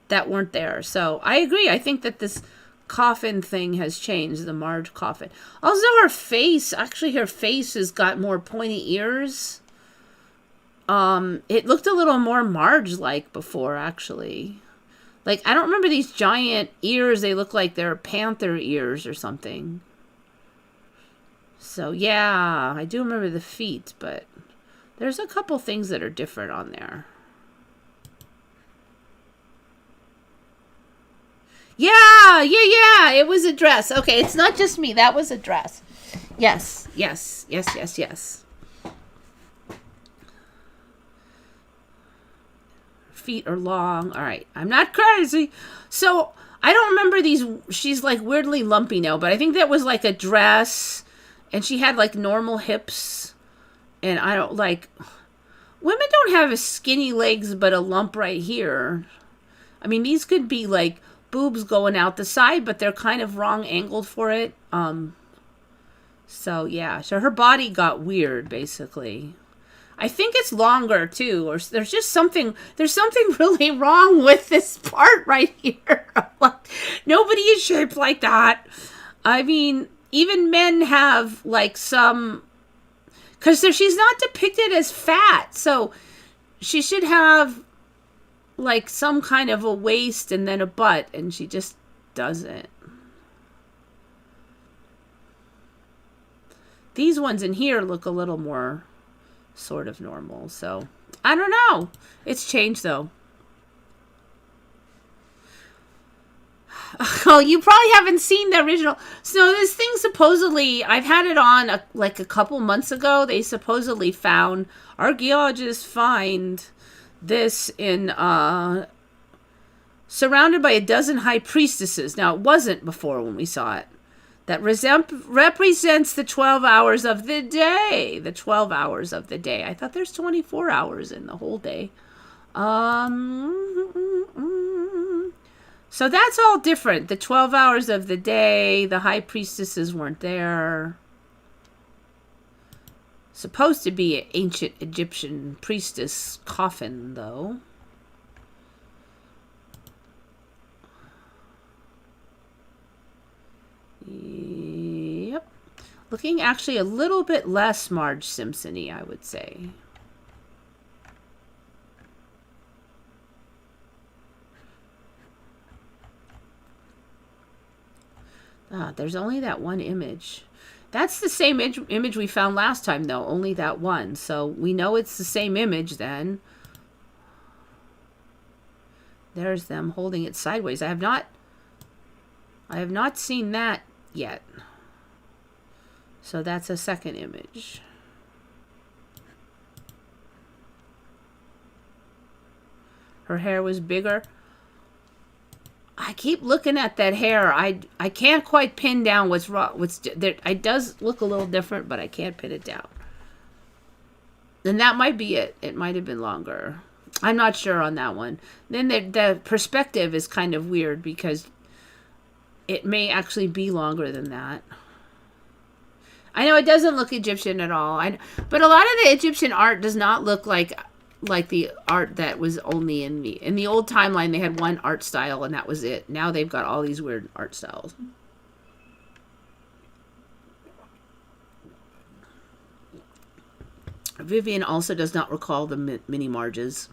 that weren't there. So I agree. I think that this coffin thing has changed, the Marge coffin. Also, her face has got more pointy ears. It looked a little more Marge-like before, actually. Like, I don't remember these giant ears. They look like they're panther ears or something. So, yeah, I do remember the feet, but there's a couple things that are different on there. Yeah, it was a dress. Okay, it's not just me. That was a dress. Yes. Feet are long. All right, I'm not crazy. So, I don't remember these. She's like weirdly lumpy now, but I think that was like a dress, and she had like normal hips, and I don't like... Women don't have skinny legs, but a lump right here. I mean, these could be like boobs going out the side, but they're kind of wrong angled for it. So yeah, so her body got weird, basically. I think it's longer too, or there's something really wrong with this part right here. Nobody is shaped like that. I mean, even men have like some, because she's not depicted as fat, so she should have like some kind of a waist and then a butt, and she just doesn't. These ones in here look a little more sort of normal, so I don't know. It's changed though. Oh, you probably haven't seen the original. So this thing supposedly, I've had it on like a couple months ago. They supposedly found, archaeologists find this in surrounded by a dozen high priestesses. Now, it wasn't before when we saw it. That represents the 12 hours of the day. The 12 hours of the day. I thought there's 24 hours in the whole day. So that's all different. The 12 hours of the day. The high priestesses weren't there. Supposed to be an ancient Egyptian priestess coffin, though. Yep. Looking actually a little bit less Marge Simpson-y, I would say. There's only that one image. That's the same image we found last time, though. Only that one. So we know it's the same image then. There's them holding it sideways. I have not seen that yet. So that's a second image. Her hair was bigger. I keep looking at that hair. I can't quite pin down what's wrong. It does look a little different, but I can't pin it down. And that might be it. It might have been longer. I'm not sure on that one. Then the perspective is kind of weird because it may actually be longer than that. I know it doesn't look Egyptian at all. But a lot of the Egyptian art does not look like the art that was only in the old timeline. They had one art style and that was it. Now they've got all these weird art styles. Vivian also does not recall the mini Marges.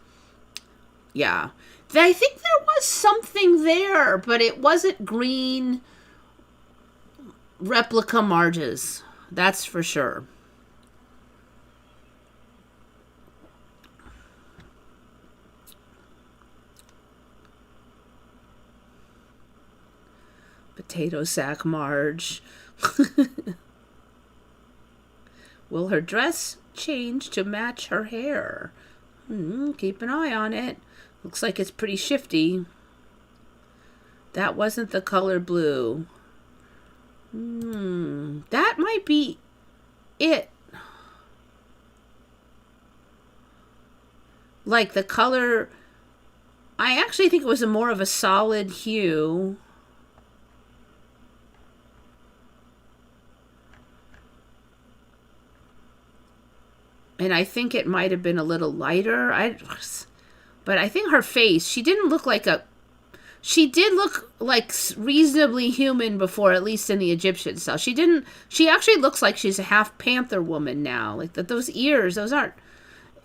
Yeah. I think there was something there, but it wasn't green replica Marges. That's for sure. Potato sack Marge. Will her dress change to match her hair? Keep an eye on it. Looks like it's pretty shifty. That wasn't the color blue. That might be it. Like the color, I actually think it was more of a solid hue. And I think it might have been a little lighter. But I think her face, she didn't look like she did look like reasonably human before, at least in the Egyptian style. She actually looks like she's a half panther woman now. Like those ears, those aren't,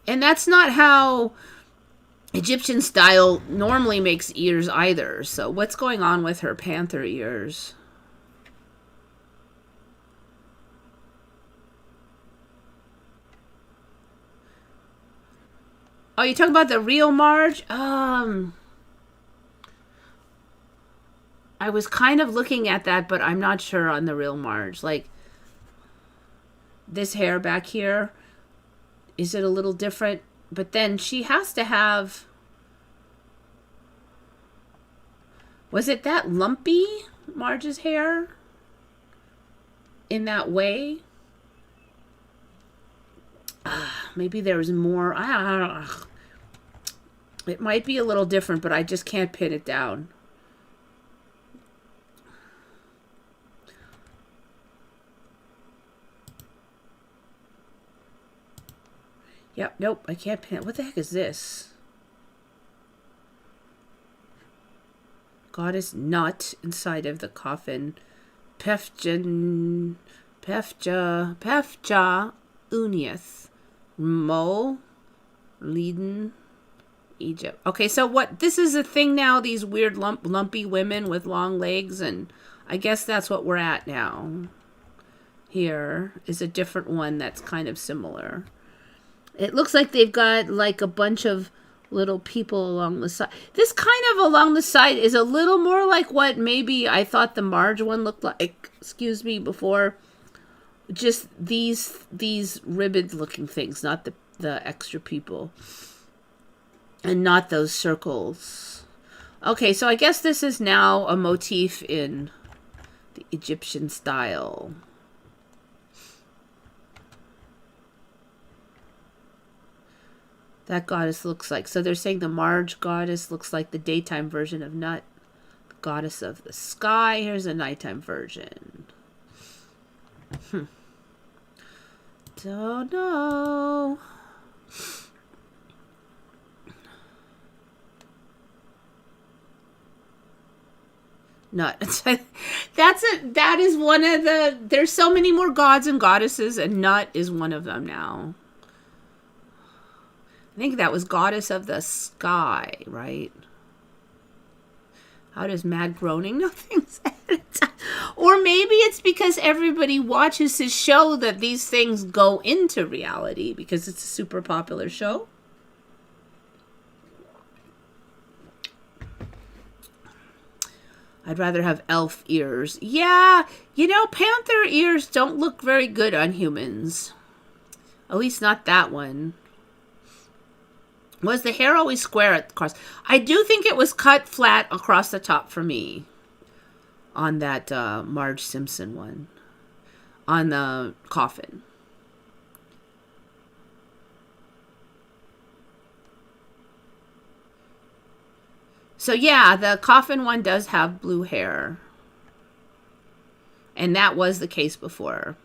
and that's not how Egyptian style normally makes ears either. So what's going on with her panther ears? Oh, you talking about the real Marge? I was kind of looking at that, but I'm not sure on the real Marge. Like, this hair back here, is it a little different? But then she has to have... Was it that lumpy, Marge's hair? In that way? Maybe there was more. I don't know. It might be a little different, but I just can't pin it down. Yep, nope, I can't pin it. What the heck is this? Goddess Nut inside of the coffin. Pefja Unieth. Mo Leiden Egypt. Okay, so what this is a thing now, these weird lumpy women with long legs, and I guess that's what we're at now. Here is a different one that's kind of similar. It looks like they've got like a bunch of little people along the side. This kind of along the side is a little more like what maybe I thought the Marge one looked like, excuse me, before. Just these ribbed looking things, not the extra people. And not those circles. Okay, so I guess this is now a motif in the Egyptian style. That goddess looks like... So they're saying the Marge goddess looks like the daytime version of Nut. The goddess of the sky. Here's a nighttime version. Don't know. Nut. That is one of the... There's so many more gods and goddesses, and Nut is one of them now. I think that was goddess of the sky, right? How does mad groaning know things at a time? Or maybe it's because everybody watches his show that these things go into reality because it's a super popular show. I'd rather have elf ears. Yeah, you know, panther ears don't look very good on humans. At least not that one. Was the hair always square across? I do think it was cut flat across the top for me. On that Marge Simpson one. On the coffin. So yeah, the coffin one does have blue hair. And that was the case before.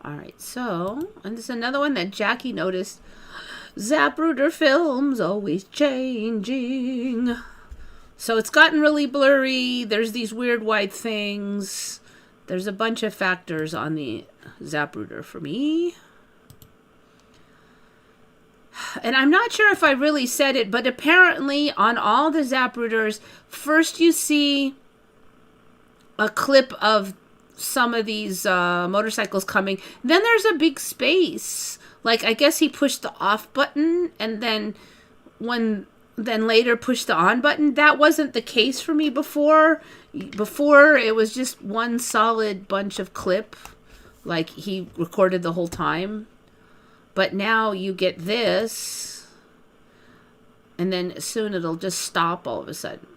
Alright, so, and this is another one that Jackie noticed. Zapruder films always changing. So it's gotten really blurry. There's these weird white things. There's a bunch of factors on the Zapruder for me. And I'm not sure if I really said it, but apparently on all the Zapruders, first you see a clip of some of these motorcycles coming. Then there's a big space. Like, I guess he pushed the off button and then later pushed the on button. That wasn't the case for me before. Before, it was just one solid bunch of clip. Like, he recorded the whole time. But now you get this. And then soon it'll just stop all of a sudden.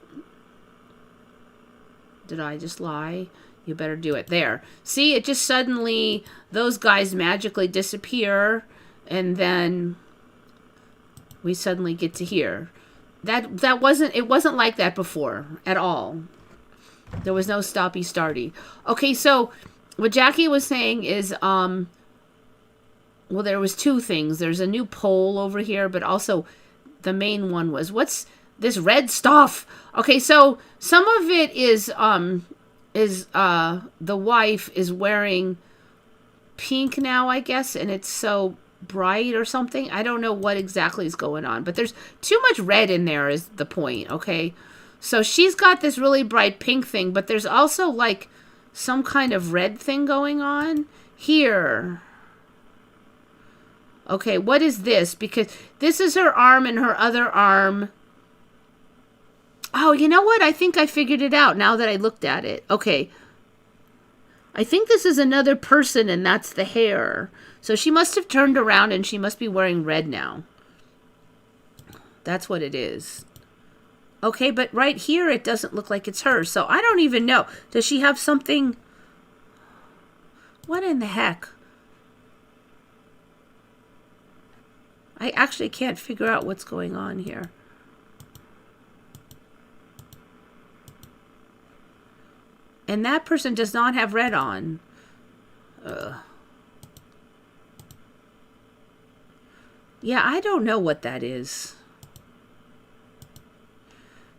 Did I just lie? You better do it. There. See, it just suddenly, those guys magically disappear, and then we suddenly get to here. It wasn't like that before at all. There was no stoppy starty. Okay, so what Jackie was saying is, well, there was two things. There's a new poll over here, but also the main one was, what's this red stuff? Okay, so some of it is the wife is wearing pink now, I guess, and it's so bright or something. I don't know what exactly is going on, but there's too much red in there is the point, okay? So she's got this really bright pink thing, but there's also like some kind of red thing going on here. Okay, what is this? Because this is her arm and her other arm. Oh, you know what? I think I figured it out now that I looked at it. Okay. I think this is another person and that's the hair. So she must have turned around and she must be wearing red now. That's what it is. Okay, but right here it doesn't look like it's her. So I don't even know. Does she have something? What in the heck? I actually can't figure out what's going on here. And that person does not have red on. Yeah, I don't know what that is.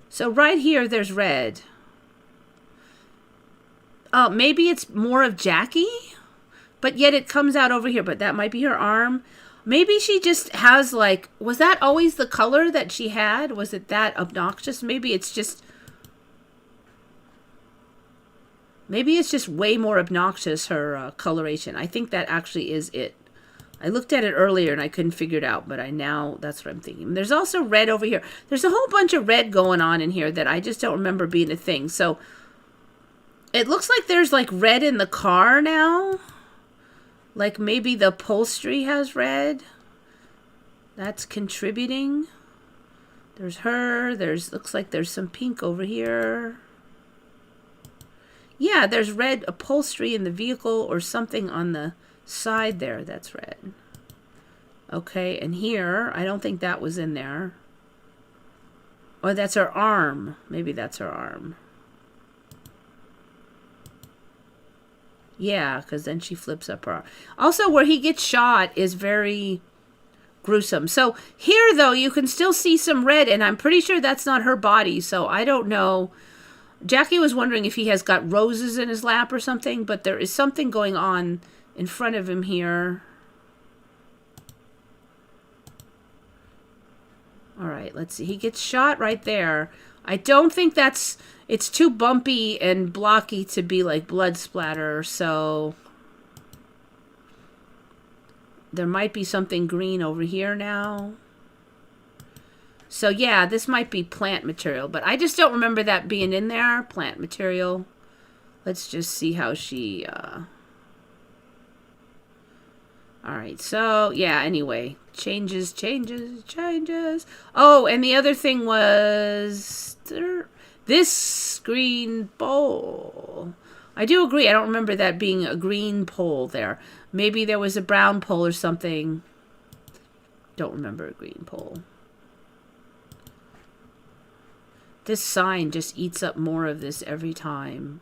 So right here, there's red. Maybe it's more of Jackie, but yet it comes out over here. But that might be her arm. Maybe she just has like, was that always the color that she had? Was it that obnoxious? Maybe it's just way more obnoxious, her coloration. I think that actually is it. I looked at it earlier and I couldn't figure it out, but that's what I'm thinking. There's also red over here. There's a whole bunch of red going on in here that I just don't remember being a thing. So it looks like there's like red in the car now. Like maybe the upholstery has red. That's contributing. There's her. Looks like there's some pink over here. Yeah, there's red upholstery in the vehicle or something on the side there that's red. Okay, and here, I don't think that was in there. Or that's her arm. Maybe that's her arm. Yeah, because then she flips up her arm. Also, where he gets shot is very gruesome. So here, though, you can still see some red, and I'm pretty sure that's not her body, so I don't know. Jackie was wondering if he has got roses in his lap or something, but there is something going on in front of him here. All right, let's see. He gets shot right there. I don't think it's too bumpy and blocky to be like blood splatter, so there might be something green over here now. So yeah, this might be plant material, but I just don't remember that being in there. Plant material. Let's just see how she, all right, so yeah, anyway, changes. Oh, and the other thing was this green pole. I do agree. I don't remember that being a green pole there. Maybe there was a brown pole or something. Don't remember a green pole. This sign just eats up more of this every time.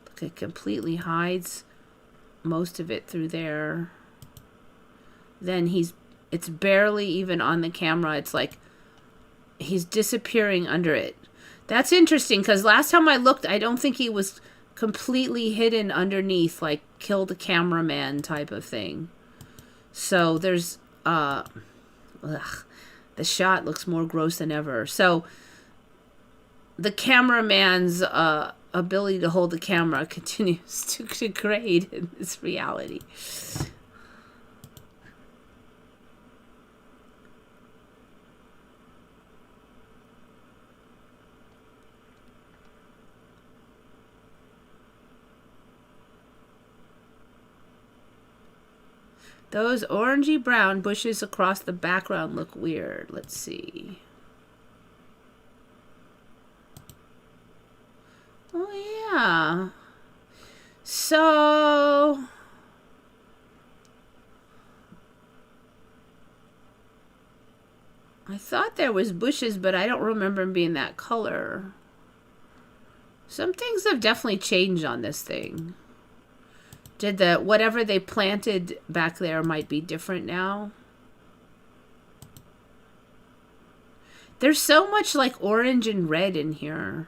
Look, it completely hides most of it through there. Then it's barely even on the camera. It's like he's disappearing under it. That's interesting because last time I looked, I don't think he was completely hidden underneath, like kill the cameraman type of thing. So there's, the shot looks more gross than ever. So the cameraman's ability to hold the camera continues to degrade in this reality. Those orangey brown bushes across the background look weird. Let's see. Oh, yeah. So I thought there was bushes, but I don't remember them being that color. Some things have definitely changed on this thing. Did whatever they planted back there might be different now? There's so much like orange and red in here.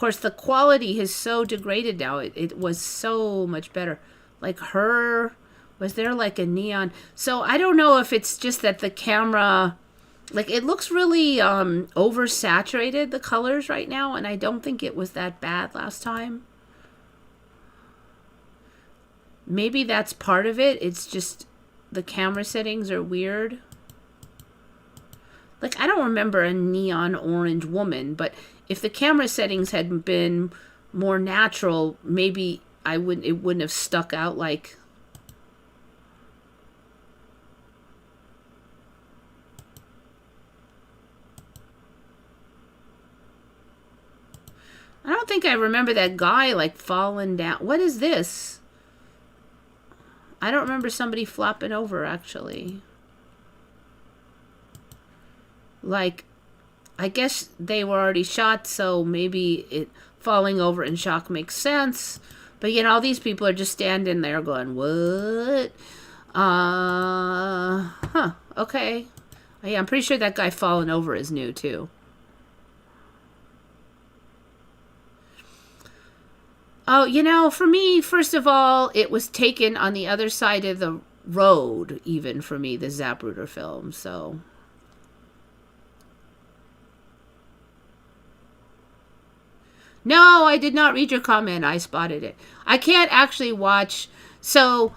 course, the quality has so degraded now. It was so much better. Like her, was there like a neon? So I don't know if it's just that the camera, like it looks really oversaturated, the colors right now. And I don't think it was that bad last time. Maybe that's part of it. It's just the camera settings are weird. Like, I don't remember a neon orange woman, but if the camera settings had been more natural, maybe it wouldn't have stuck out like... I don't think I remember that guy, like, falling down. What is this? I don't remember somebody flopping over, actually. Like, I guess they were already shot, so maybe it falling over in shock makes sense. But, you know, all these people are just standing there going, what? Okay. Yeah, I'm pretty sure that guy falling over is new, too. Oh, you know, for me, first of all, it was taken on the other side of the road, even for me, the Zapruder film, so... No, I did not read your comment. I spotted it. I can't actually watch. So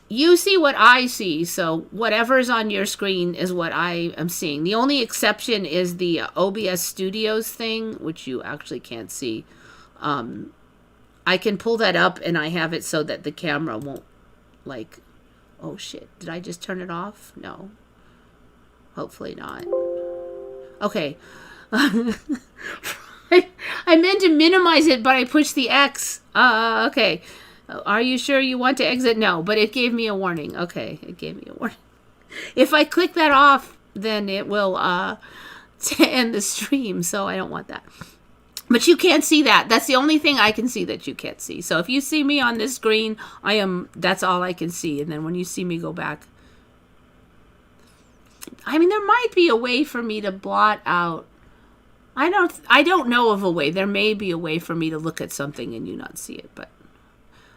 you see what I see. So whatever's on your screen is what I am seeing. The only exception is the OBS Studios thing, which you actually can't see. I can pull that up and I have it so that the camera won't like, oh shit, did I just turn it off? No. Hopefully not. Okay. I meant to minimize it, but I pushed the X. Okay. Are you sure you want to exit? No, but it gave me a warning. Okay, it gave me a warning. If I click that off, then it will end the stream, so I don't want that. But you can't see that. That's the only thing I can see that you can't see. So if you see me on this screen, that's all I can see. And then when you see me go back, I mean, there might be a way for me to blot out. I don't know of a way. There may be a way for me to look at something and you not see it, but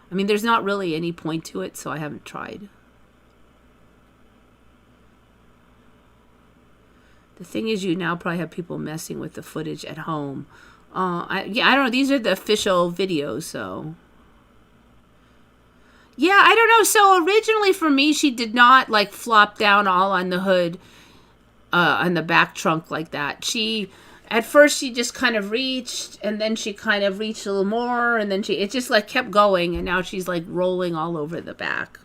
I mean, there's not really any point to it, so I haven't tried. The thing is, you now probably have people messing with the footage at home. I don't know. These are the official videos, so. Yeah, I don't know. So originally for me, she did not like flop down all on the hood, on the back trunk like that. At first, she just kind of reached, and then she kind of reached a little more, and then it just like kept going, and now she's like rolling all over the back.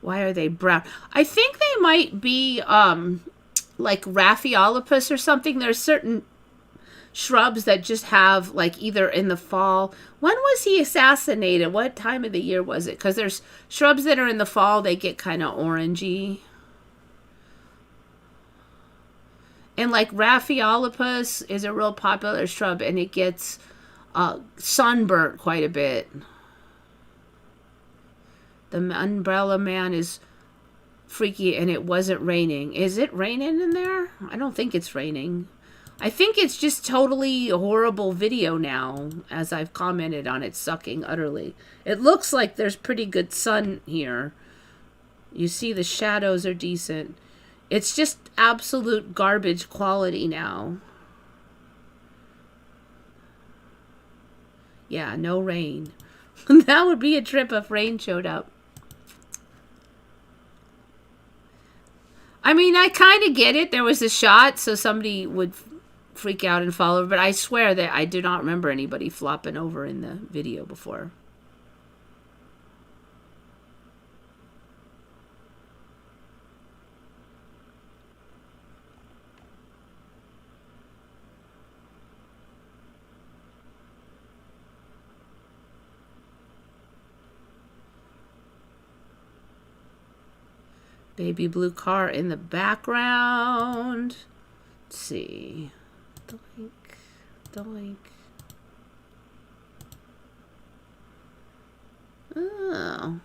Why are they brown? I think they might be like Rhaphiolopus or something. There's certain shrubs that just have like either in the fall. When was he assassinated? What time of the year was it? Because there's shrubs that are in the fall, they get kind of orangey. And like Rhaphiolopus is a real popular shrub, and it gets sunburnt quite a bit. The umbrella man is freaky, and it wasn't raining. Is it raining in there? I don't think it's raining. I think it's just totally a horrible video now, as I've commented on it sucking utterly. It looks like there's pretty good sun here. You see the shadows are decent. It's just absolute garbage quality now. Yeah, no rain. That would be a trip if rain showed up. I mean, I kind of get it. There was a shot, so somebody would freak out and fall over. But I swear that I do not remember anybody flopping over in the video before. Baby blue car in the background. Let's see. Doink. Doink. Oh.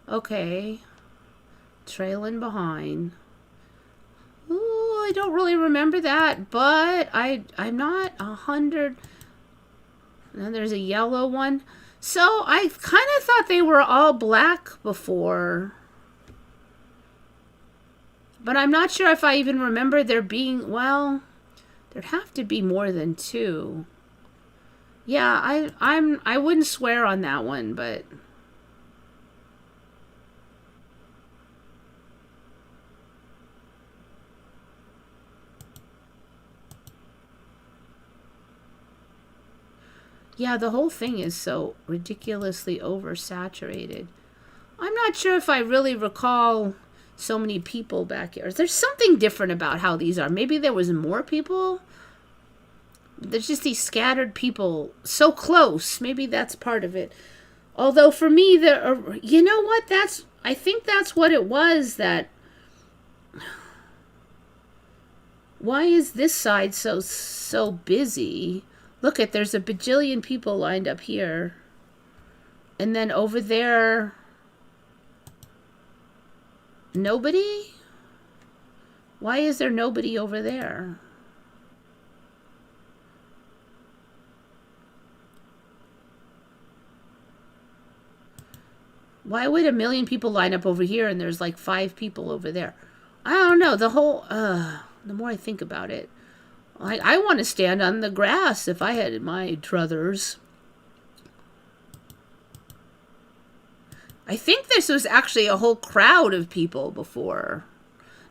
Okay. trailing behind. Ooh, I don't really remember that, but I'm not 100. And then there's a yellow one. So I kind of thought they were all black before. But I'm not sure if I even remember there being, well, there'd have to be more than 2. Yeah, I wouldn't swear on that one, but yeah, the whole thing is so ridiculously oversaturated. I'm not sure if I really recall so many people back here. There's something different about how these are. Maybe there was more people. There's just these scattered people so close. Maybe that's part of it. Although for me, there are, you know what? I think that's what it was. That why is this side so busy? Look there's a bajillion people lined up here. And then over there, nobody? Why is there nobody over there? Why would a million people line up over here and there's like 5 people over there? I don't know. The whole, the more I think about it, I want to stand on the grass if I had my druthers. I think this was actually a whole crowd of people before,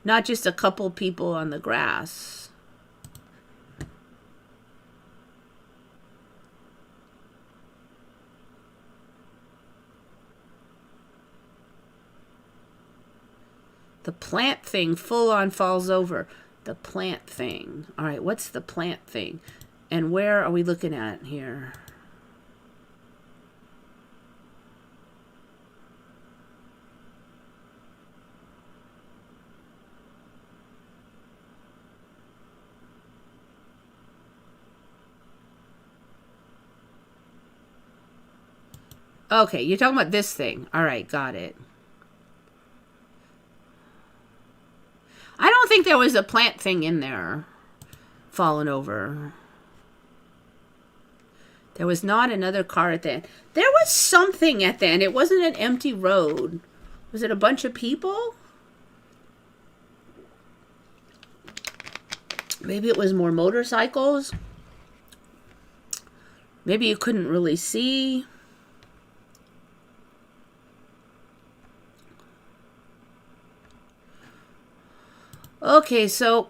not just a couple people on the grass. The plant thing full on falls over. The plant thing. All right, what's the plant thing? And where are we looking at here? Okay, you're talking about this thing. All right, got it. I don't think there was a plant thing in there falling over. There was not another car at the end. There was something at the end. It wasn't an empty road. Was it a bunch of people? Maybe it was more motorcycles. Maybe you couldn't really see. Okay, so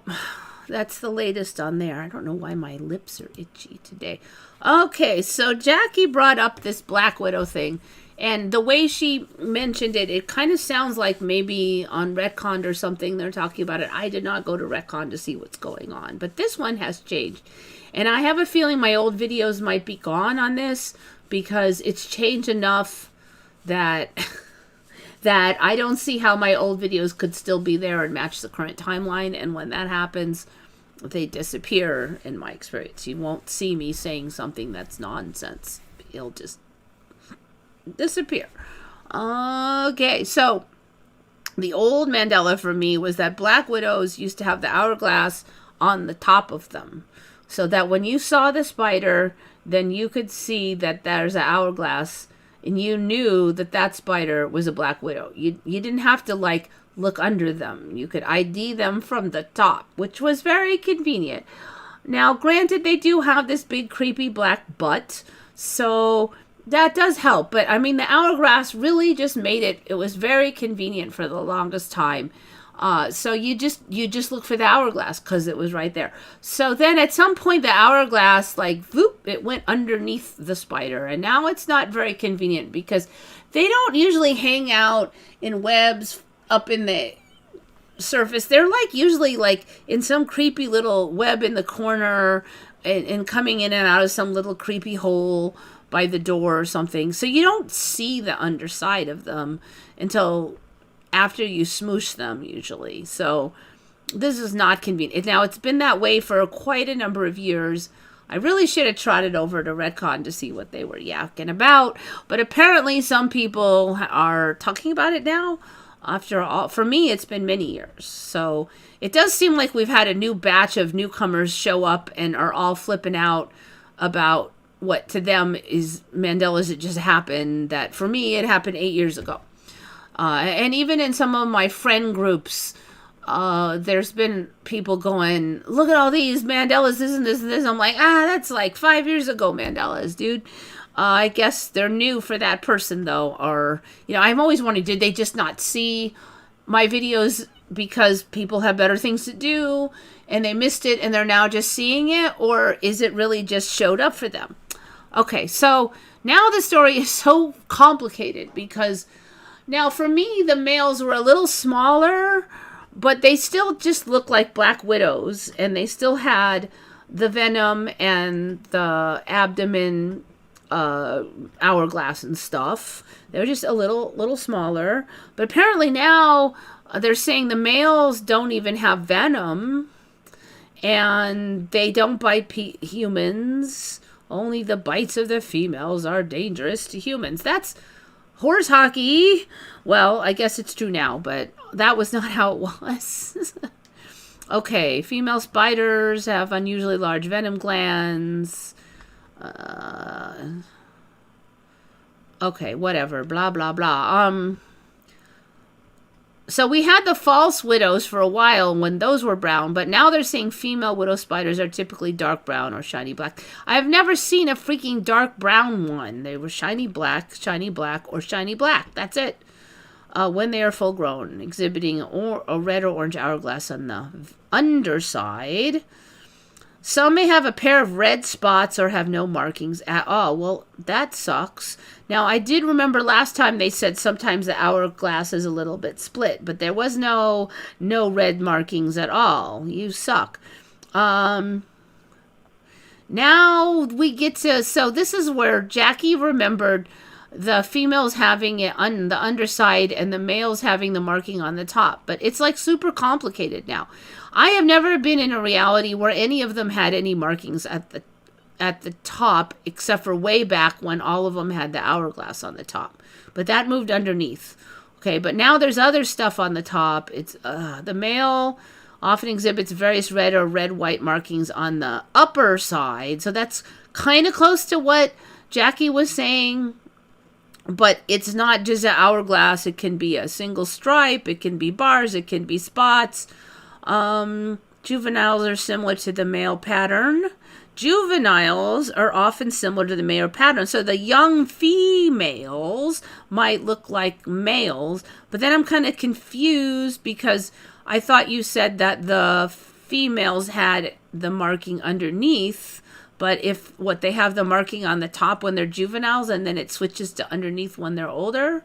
that's the latest on there. I don't know why my lips are itchy today. Okay, so Jackie brought up this Black Widow thing. And the way she mentioned it, it kind of sounds like maybe on Retcon or something they're talking about it. I did not go to Retcon to see what's going on. But this one has changed. And I have a feeling my old videos might be gone on this because it's changed enough that... that I don't see how my old videos could still be there and match the current timeline. And when that happens, they disappear in my experience. You won't see me saying something that's nonsense. It'll just disappear. Okay, so the old Mandela for me was that Black Widows used to have the hourglass on the top of them. So that when you saw the spider, then you could see that there's an hourglass. And you knew that that spider was a Black Widow. You didn't have to, like, look under them. You could ID them from the top, which was very convenient. Now, granted, they do have this big, creepy black butt, so that does help. But, I mean, the hourglass really just made it. It was very convenient for the longest time. So you just look for the hourglass because it was right there. So then at some point the hourglass, like, whoop, it went underneath the spider. And now it's not very convenient because they don't usually hang out in webs up in the surface. They're like usually like in some creepy little web in the corner and coming in and out of some little creepy hole by the door or something. So you don't see the underside of them until after you smoosh them usually. So this is not convenient. Now it's been that way for quite a number of years. I really should have trotted over to Retcon to see what they were yakking about, but apparently some people are talking about it now. After all, for me, it's been many years. So it does seem like we've had a new batch of newcomers show up and are all flipping out about what to them is Mandela's. It just happened. That for me, it happened 8 years ago. And even in some of my friend groups, there's been people going, look at all these Mandelas, this and this and this. I'm like, that's like 5 years ago Mandelas, dude. I guess they're new for that person, though. Or, I'm always wondering, did they just not see my videos because people have better things to do and they missed it and they're now just seeing it? Or is it really just showed up for them? Okay, so now the story is so complicated because now for me, the males were a little smaller, but they still just look like black widows, and they still had the venom and the abdomen hourglass and stuff. They were just a little smaller. But apparently now they're saying the males don't even have venom, and they don't bite humans. Only the bites of the females are dangerous to humans. That's horse hockey. Well, I guess it's true now, but that was not how it was. Okay, female spiders have unusually large venom glands. Okay, whatever. Blah, blah, blah. So we had the false widows for a while when those were brown, but now they're saying female widow spiders are typically dark brown or shiny black. I've never seen a freaking dark brown one. They were shiny black, or shiny black. That's it. When they are full grown, exhibiting a red or orange hourglass on the underside. Some may have a pair of red spots or have no markings at all. Well, that sucks. Now, I did remember last time they said sometimes the hourglass is a little bit split, but there was no red markings at all. You suck. Now we get to, so this is where Jackie remembered the females having it on the underside and the males having the marking on the top. But it's like super complicated now. I have never been in a reality where any of them had any markings at the top, except for way back when all of them had the hourglass on the top. But that moved underneath. Okay, but now there's other stuff on the top. It's the male often exhibits various red or red-white markings on the upper side. So that's kind of close to what Jackie was saying. But it's not just an hourglass. It can be a single stripe. It can be bars. It can be spots. Juveniles are similar to the male pattern. Juveniles are often similar to the male pattern. So the young females might look like males. But then I'm kind of confused because I thought you said that the females had the marking underneath. But if they have the marking on the top when they're juveniles and then it switches to underneath when they're older.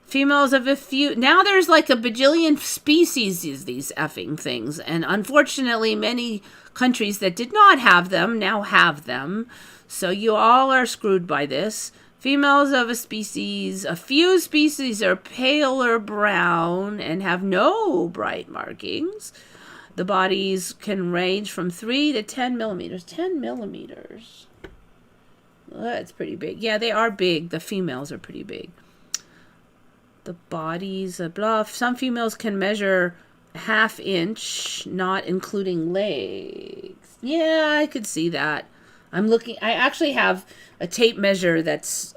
Females of a few. Now there's like a bajillion species of these effing things. And unfortunately, many countries that did not have them now have them. So you all are screwed by this. Females of a few species are paler brown and have no bright markings. The bodies can range from 3 to 10 millimeters. 10 millimeters. Well, that's pretty big. Yeah, they are big. The females are pretty big. The bodies, blah. Some females can measure ½ inch, not including legs. Yeah, I could see that. I'm looking. I actually have a tape measure that's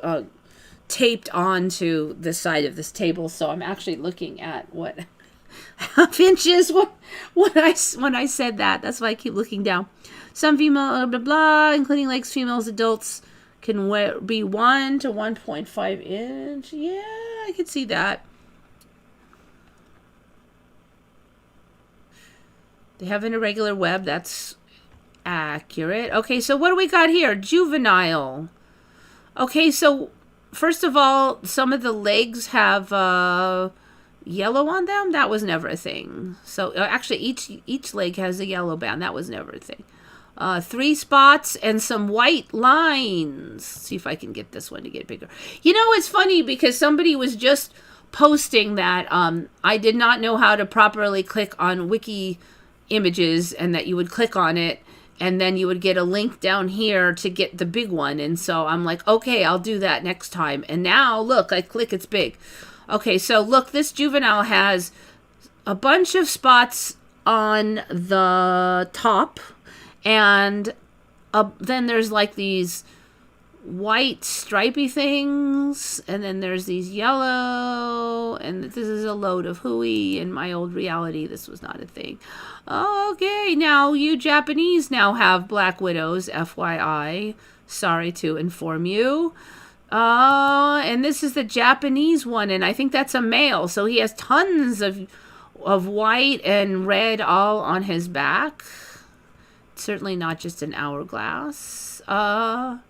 taped onto the side of this table, so I'm actually looking at what ½ inches when I said that. That's why I keep looking down. Some female blah blah, including legs, females, adults can be 1 to 1.5 inch. Yeah, I could see that. They have an irregular web. That's accurate. Okay, so what do we got here? Juvenile. Okay, so first of all, some of the legs have yellow on them. That was never a thing. So actually each leg has a yellow band. That was never a thing. 3 spots and some white lines. See if I can get this one to get bigger. You know, it's funny because somebody was just posting that I did not know how to properly click on wiki images, and that you would click on it and then you would get a link down here to get the big one. And so I'm like, okay, I'll do that next time. And now look, I click, it's big. Okay, so look, this juvenile has a bunch of spots on the top, and then there's like these white stripy things, and then there's these yellow, and this is a load of hooey. In my old reality, this was not a thing. Okay, now you Japanese now have black widows, FYI. Sorry to inform you. And this is the Japanese one, and I think that's a male, so he has tons of white and red all on his back. Certainly not just an hourglass. L.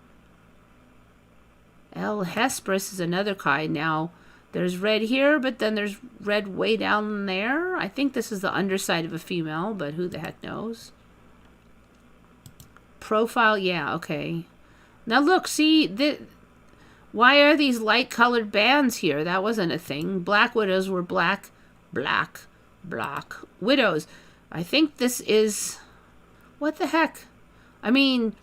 Hesperus is another kind. Now, there's red here, but then there's red way down there. I think this is the underside of a female, but who the heck knows? Profile, yeah, okay. Now look, see, why are these light-colored bands here? That wasn't a thing. Black widows were black widows. I think this is... What the heck? I mean,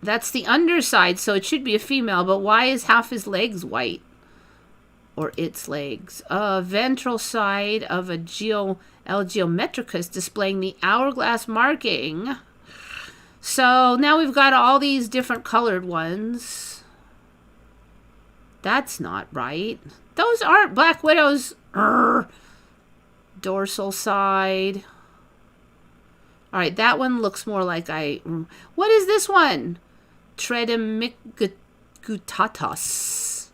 that's the underside, so it should be a female, but why is half his legs white? Or its legs. Ventral side of a L. geometricus displaying the hourglass marking. So now we've got all these different colored ones. That's not right. Those aren't black widows. Dorsal side. All right, that one looks more like what is this one? Tredemicutatus.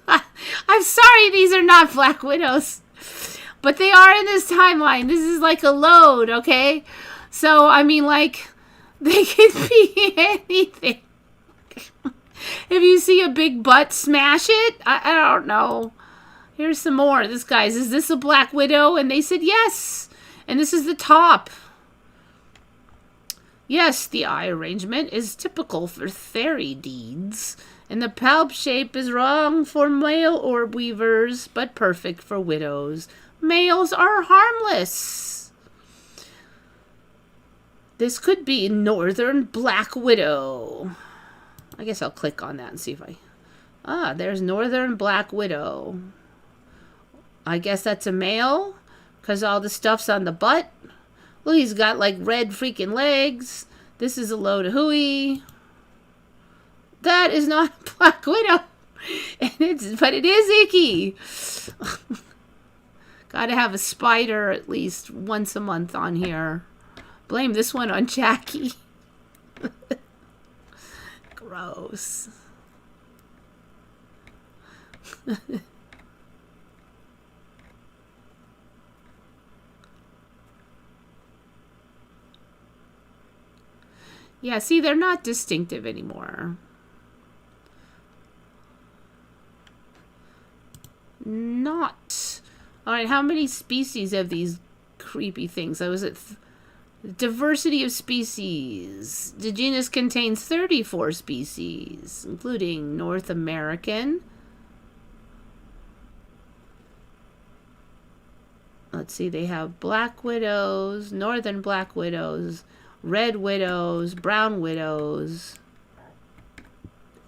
I'm sorry, these are not black widows. But they are in this timeline. This is like a load, okay? So, I mean, like, they could be anything. If you see a big butt, smash it. I don't know. Here's some more. This guy's, is this a black widow? And they said yes. And this is the top. Yes, the eye arrangement is typical for theridiids, and the palp shape is wrong for male orb weavers, but perfect for widows. Males are harmless. This could be northern black widow. I guess I'll click on that and see if there's northern black widow. I guess that's a male, because all the stuff's on the butt. Look, he's got like red freaking legs. This is a load of hooey. That is not a black widow. But it is icky. Gotta have a spider at least once a month on here. Blame this one on Jackie. Gross. Yeah, see, they're not distinctive anymore. Not. All right, how many species of these creepy things? I was at diversity of species. The genus contains 34 species, including North American. Let's see, they have black widows, northern black widows, red widows, brown widows.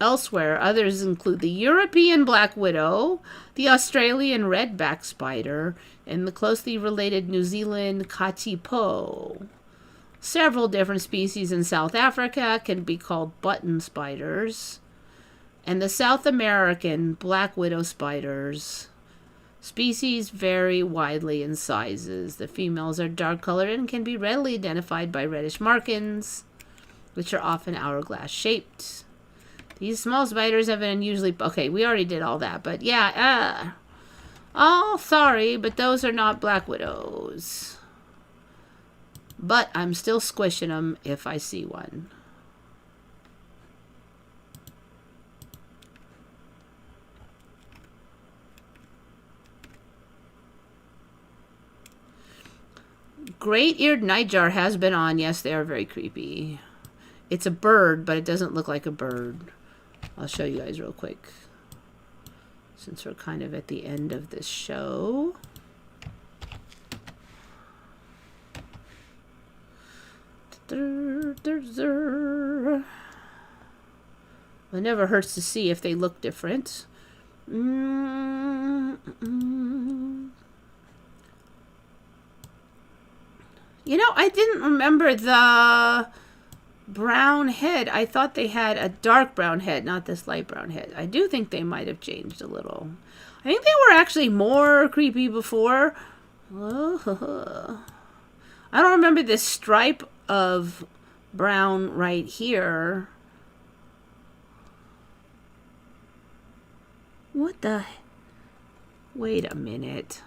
Elsewhere, others include the European black widow, the Australian redback spider, and the closely related New Zealand katipo. Several different species in South Africa can be called button spiders, and the South American black widow spiders. Species vary widely in sizes. The females are dark colored and can be readily identified by reddish markings, which are often hourglass shaped. These small spiders have an unusually... Okay, we already did all that, but yeah. Oh, sorry, but those are not black widows. But I'm still squishing them if I see one. Great-eared nightjar has been on. Yes, they are very creepy. It's a bird, but it doesn't look like a bird. I'll show you guys real quick, since we're kind of at the end of this show. It never hurts to see if they look different. You know, I didn't remember the brown head. I thought they had a dark brown head, not this light brown head. I do think they might have changed a little. I think they were actually more creepy before. I don't remember this stripe of brown right here. What the? Wait a minute.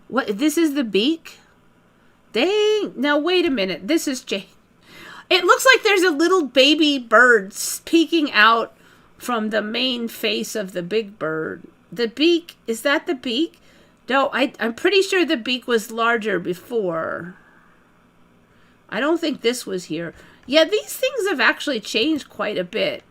What? This is the beak? Dang. Now, wait a minute. This is Jane. It looks like there's a little baby bird peeking out from the main face of the big bird. The beak, is that the beak? No, I'm pretty sure the beak was larger before. I don't think this was here. Yeah, these things have actually changed quite a bit.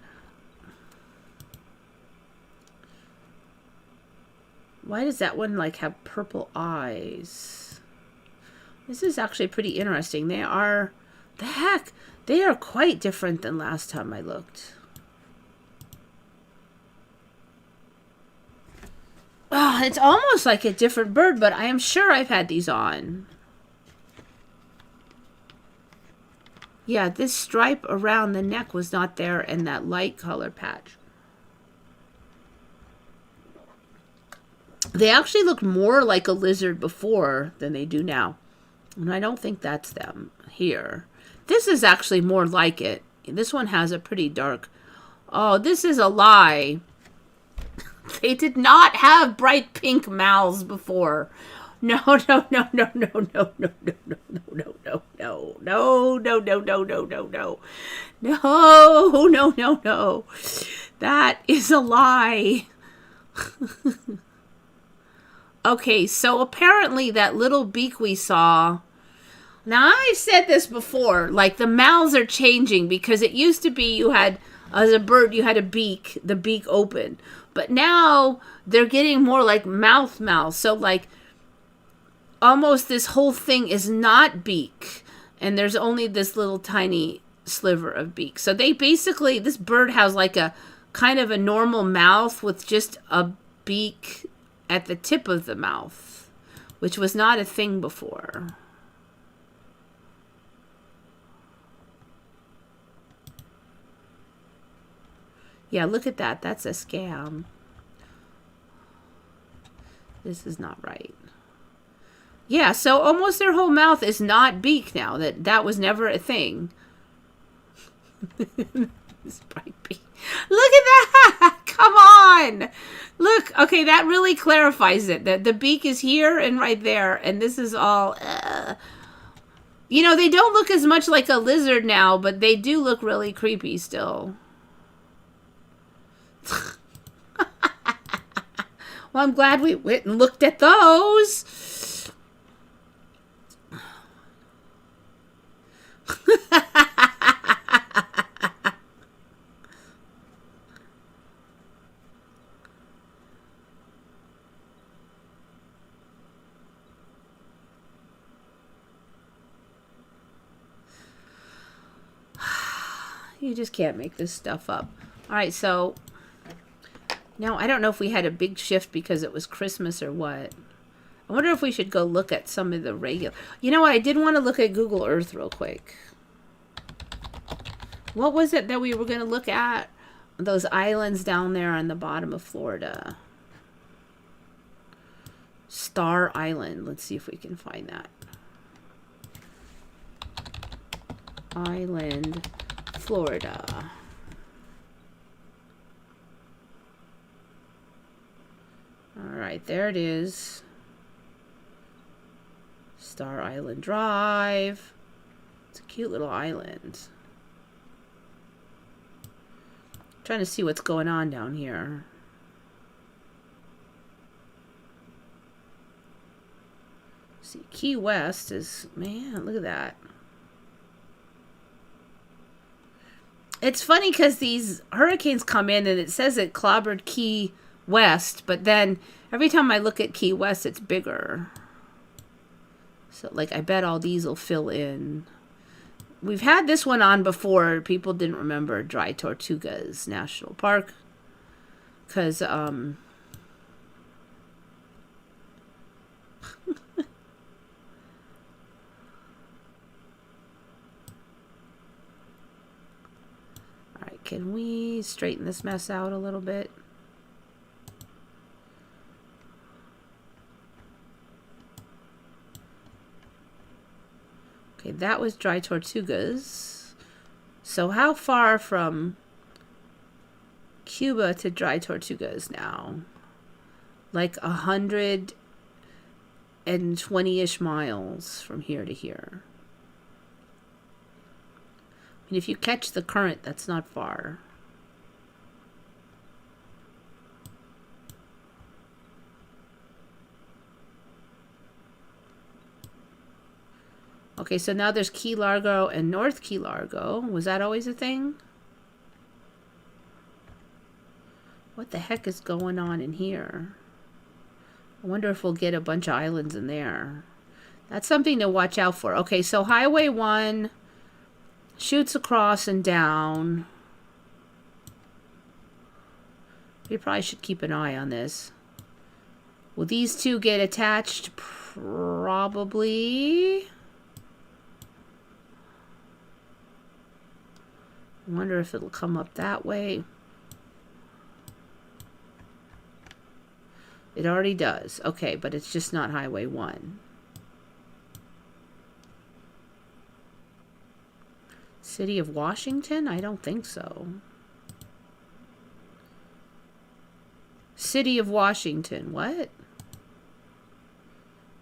Why does that one like have purple eyes? This is actually pretty interesting. They are, the heck, they are quite different than last time I looked. Oh, it's almost like a different bird, but I am sure I've had these on. Yeah, this stripe around the neck was not there in that light color patch. They actually looked more like a lizard before than they do now. And I don't think that's them here. This is actually more like it. This one has a pretty dark... Oh, this is a lie. They did not have bright pink mouths before. No, no, no, no, no, no, no, no, no, no, no, no, no, no, no, no, no, no, no, no. No, no, no, no. That is a lie. Okay, so apparently that little beak we saw... Now, I've said this before, like the mouths are changing because it used to be you had, as a bird, you had a beak, the beak open. But now they're getting more like mouth. So like almost this whole thing is not beak. And there's only this little tiny sliver of beak. So they basically, this bird has like a kind of a normal mouth with just a beak at the tip of the mouth, which was not a thing before. Yeah, look at that. That's a scam. This is not right. Yeah, so almost their whole mouth is not beak now. That was never a thing. This bright beak. Look at that! Come on! Look, okay, that really clarifies it. The beak is here and right there, and this is all... You know, they don't look as much like a lizard now, but they do look really creepy still. Well, I'm glad we went and looked at those. You just can't make this stuff up. All right, so now I don't know if we had a big shift because it was Christmas or what. I wonder if we should go look at some of the regular... You know what? I did want to look at Google Earth real quick. What was it that we were going to look at? Those islands down there on the bottom of Florida. Star Island. Let's see if we can find that. Island, Florida. All right, there it is. Star Island Drive. It's a cute little island. Trying to see what's going on down here. See, Key West is, man, look at that. It's funny because these hurricanes come in and it says it clobbered Key West, but then every time I look at Key West, it's bigger. So, like, I bet all these will fill in. we've had this one on before. People didn't remember Dry Tortugas National Park because Alright, can we straighten this mess out a little bit? Okay, that was Dry Tortugas. So how far from Cuba to Dry Tortugas now? Like 120-ish miles from here to here. And if you catch the current, that's not far. Okay, so now there's Key Largo and North Key Largo. Was that always a thing? What the heck is going on in here? I wonder if we'll get a bunch of islands in there. That's something to watch out for. Okay, so Highway 1 shoots across and down. We probably should keep an eye on this. Will these two get attached? Probably. I wonder if it'll come up that way. It already does. Okay, but it's just not Highway 1. City of Washington? I don't think so. City of Washington. What?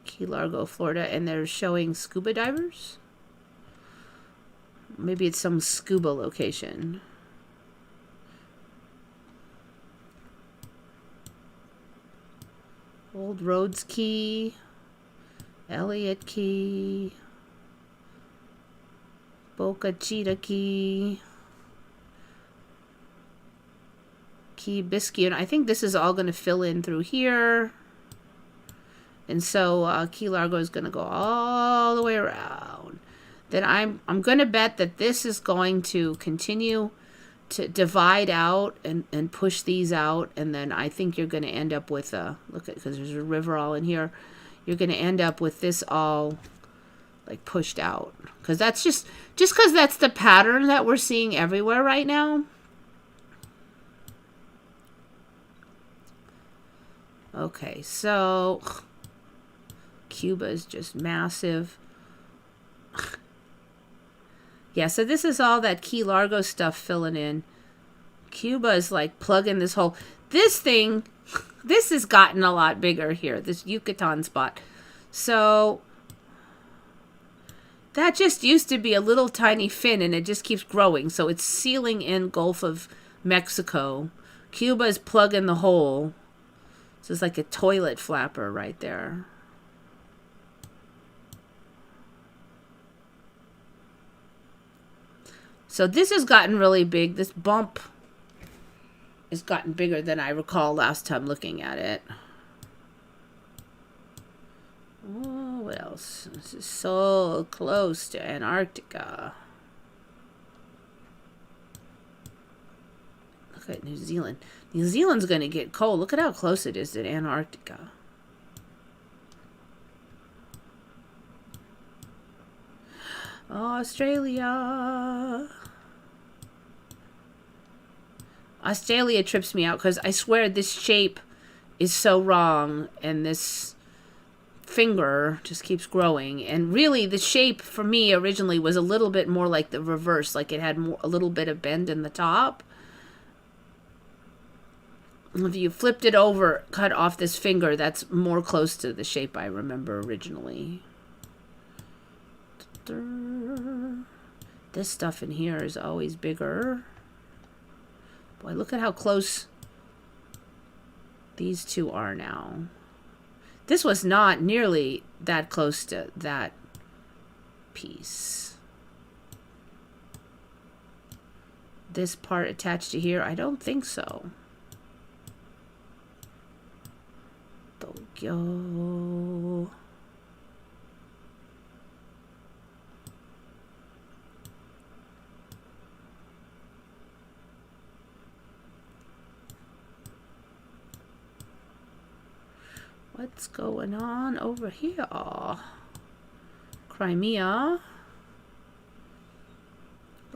Key Largo, Florida. And they're showing scuba divers? Maybe it's some scuba location. Old Rhodes Key. Elliott Key. Boca Chica Key. Key Biscayne. I think this is all going to fill in through here. And so Key Largo is going to go all the way around. Then I'm going to bet that this is going to continue to divide out and push these out. And then I think you're going to end up with look at, because there's a river all in here. You're going to end up with this all like pushed out. Because that's just because that's the pattern that we're seeing everywhere right now. Okay, so Cuba is just massive. Yeah, so this is all that Key Largo stuff filling in. Cuba is like plugging this hole. This thing, this has gotten a lot bigger here, this Yucatan spot. So that just used to be a little tiny fin and it just keeps growing. So it's sealing in Gulf of Mexico. Cuba is plugging the hole. So it's like a toilet flapper right there. So this has gotten really big. This bump has gotten bigger than I recall last time looking at it. Oh, what else? This is so close to Antarctica. Look at New Zealand. New Zealand's going to get cold. Look at how close it is to Antarctica. Australia. Australia trips me out because I swear this shape is so wrong and this finger just keeps growing. And really the shape for me originally was a little bit more like the reverse, like it had a little bit of bend in the top. If you flipped it over, cut off this finger, that's more close to the shape I remember originally. This stuff in here is always bigger. Boy, look at how close these two are now. This was not nearly that close to that piece. This part attached to here, I don't think so. Tokyo. What's going on over here? Crimea.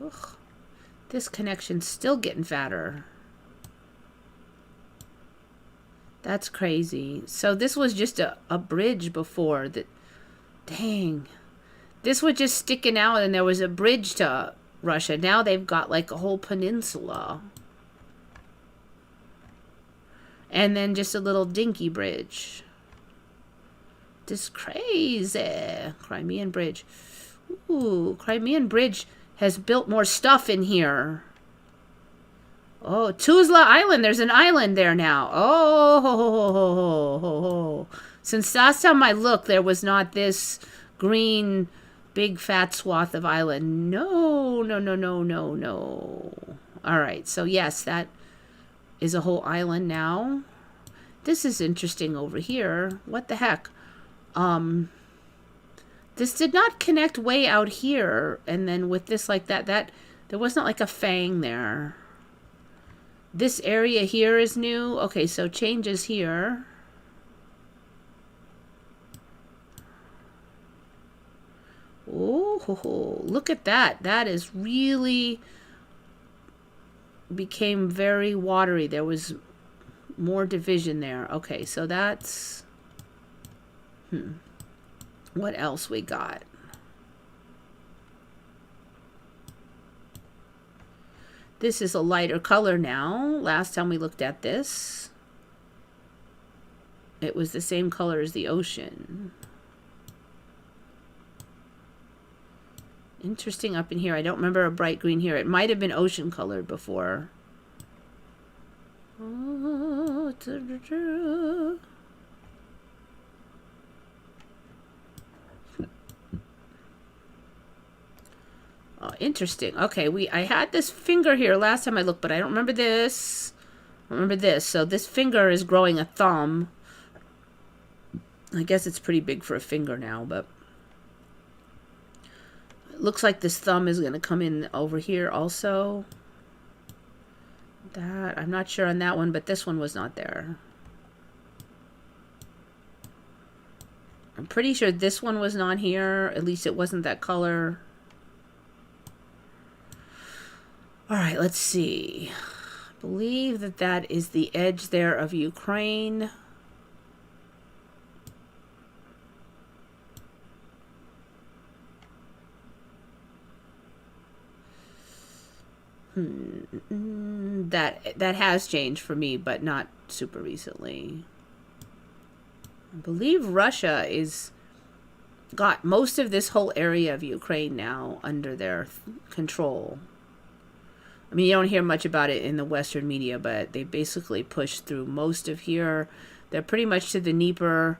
Ugh. This connection's still getting fatter. That's crazy. So this was just a bridge before that. Dang. This was just sticking out and there was a bridge to Russia. Now they've got like a whole peninsula. And then just a little dinky bridge. This crazy. Crimean Bridge. Ooh, Crimean Bridge has built more stuff in here. Oh, Tuzla Island. There's an island there now. Oh. Since last time I looked, there was not this green, big, fat swath of island. No. All right. So, yes, that is a whole island now. This is interesting over here. What the heck? This did not connect way out here. And then with this like that, there wasn't like a fang there. This area here is new. Okay, so changes here. Oh, look at that. That is really became very watery. There was more division there. Okay, so that's... What else we got? This is a lighter color now. Last time we looked at this, it was the same color as the ocean. Interesting up in here. I don't remember a bright green here. It might have been ocean colored before. Oh, interesting. Okay, I had this finger here last time I looked, but I don't remember this. I remember this. So this finger is growing a thumb. I guess it's pretty big for a finger now, but it looks like this thumb is going to come in over here also. That I'm not sure on that one, but this one was not there. I'm pretty sure this one was not here. At least it wasn't that color. All right, let's see. I believe that is the edge there of Ukraine. That has changed for me, but not super recently. I believe Russia is got most of this whole area of Ukraine now under their control. I mean, you don't hear much about it in the Western media, but they basically pushed through most of here. They're pretty much to the Dnieper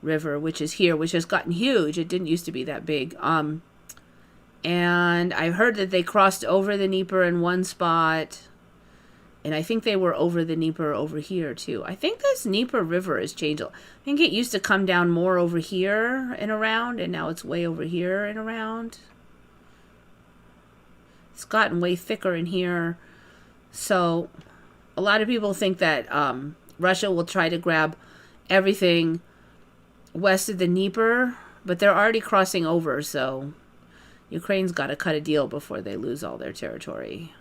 River, which is here, which has gotten huge. It didn't used to be that big. And I heard that they crossed over the Dnieper in one spot. And I think they were over the Dnieper over here, too. I think this Dnieper River has changed. I think it used to come down more over here and around, and now it's way over here and around. It's gotten way thicker in here. So a lot of people think that Russia will try to grab everything west of the Dnieper, but they're already crossing over, so Ukraine's got to cut a deal before they lose all their territory.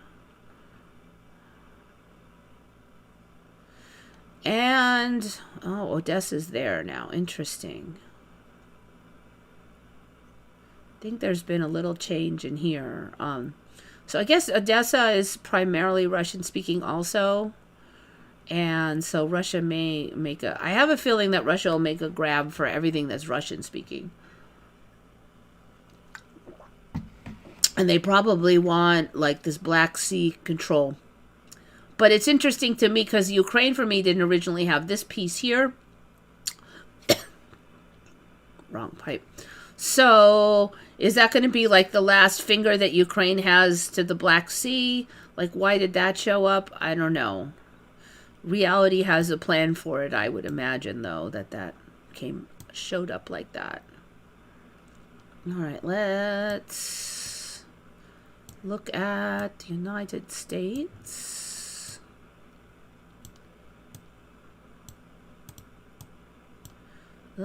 And, oh, Odessa's there now. Interesting. I think there's been a little change in here. So I guess Odessa is primarily Russian-speaking also. And so Russia may make a... I have a feeling that Russia will make a grab for everything that's Russian-speaking. And they probably want, like, this Black Sea control. But it's interesting to me because Ukraine, for me, didn't originally have this piece here. Wrong pipe. So is that going to be like the last finger that Ukraine has to the Black Sea? Like, why did that show up? I don't know. Reality has a plan for it, I would imagine, though, that showed up like that. All right, let's look at the United States.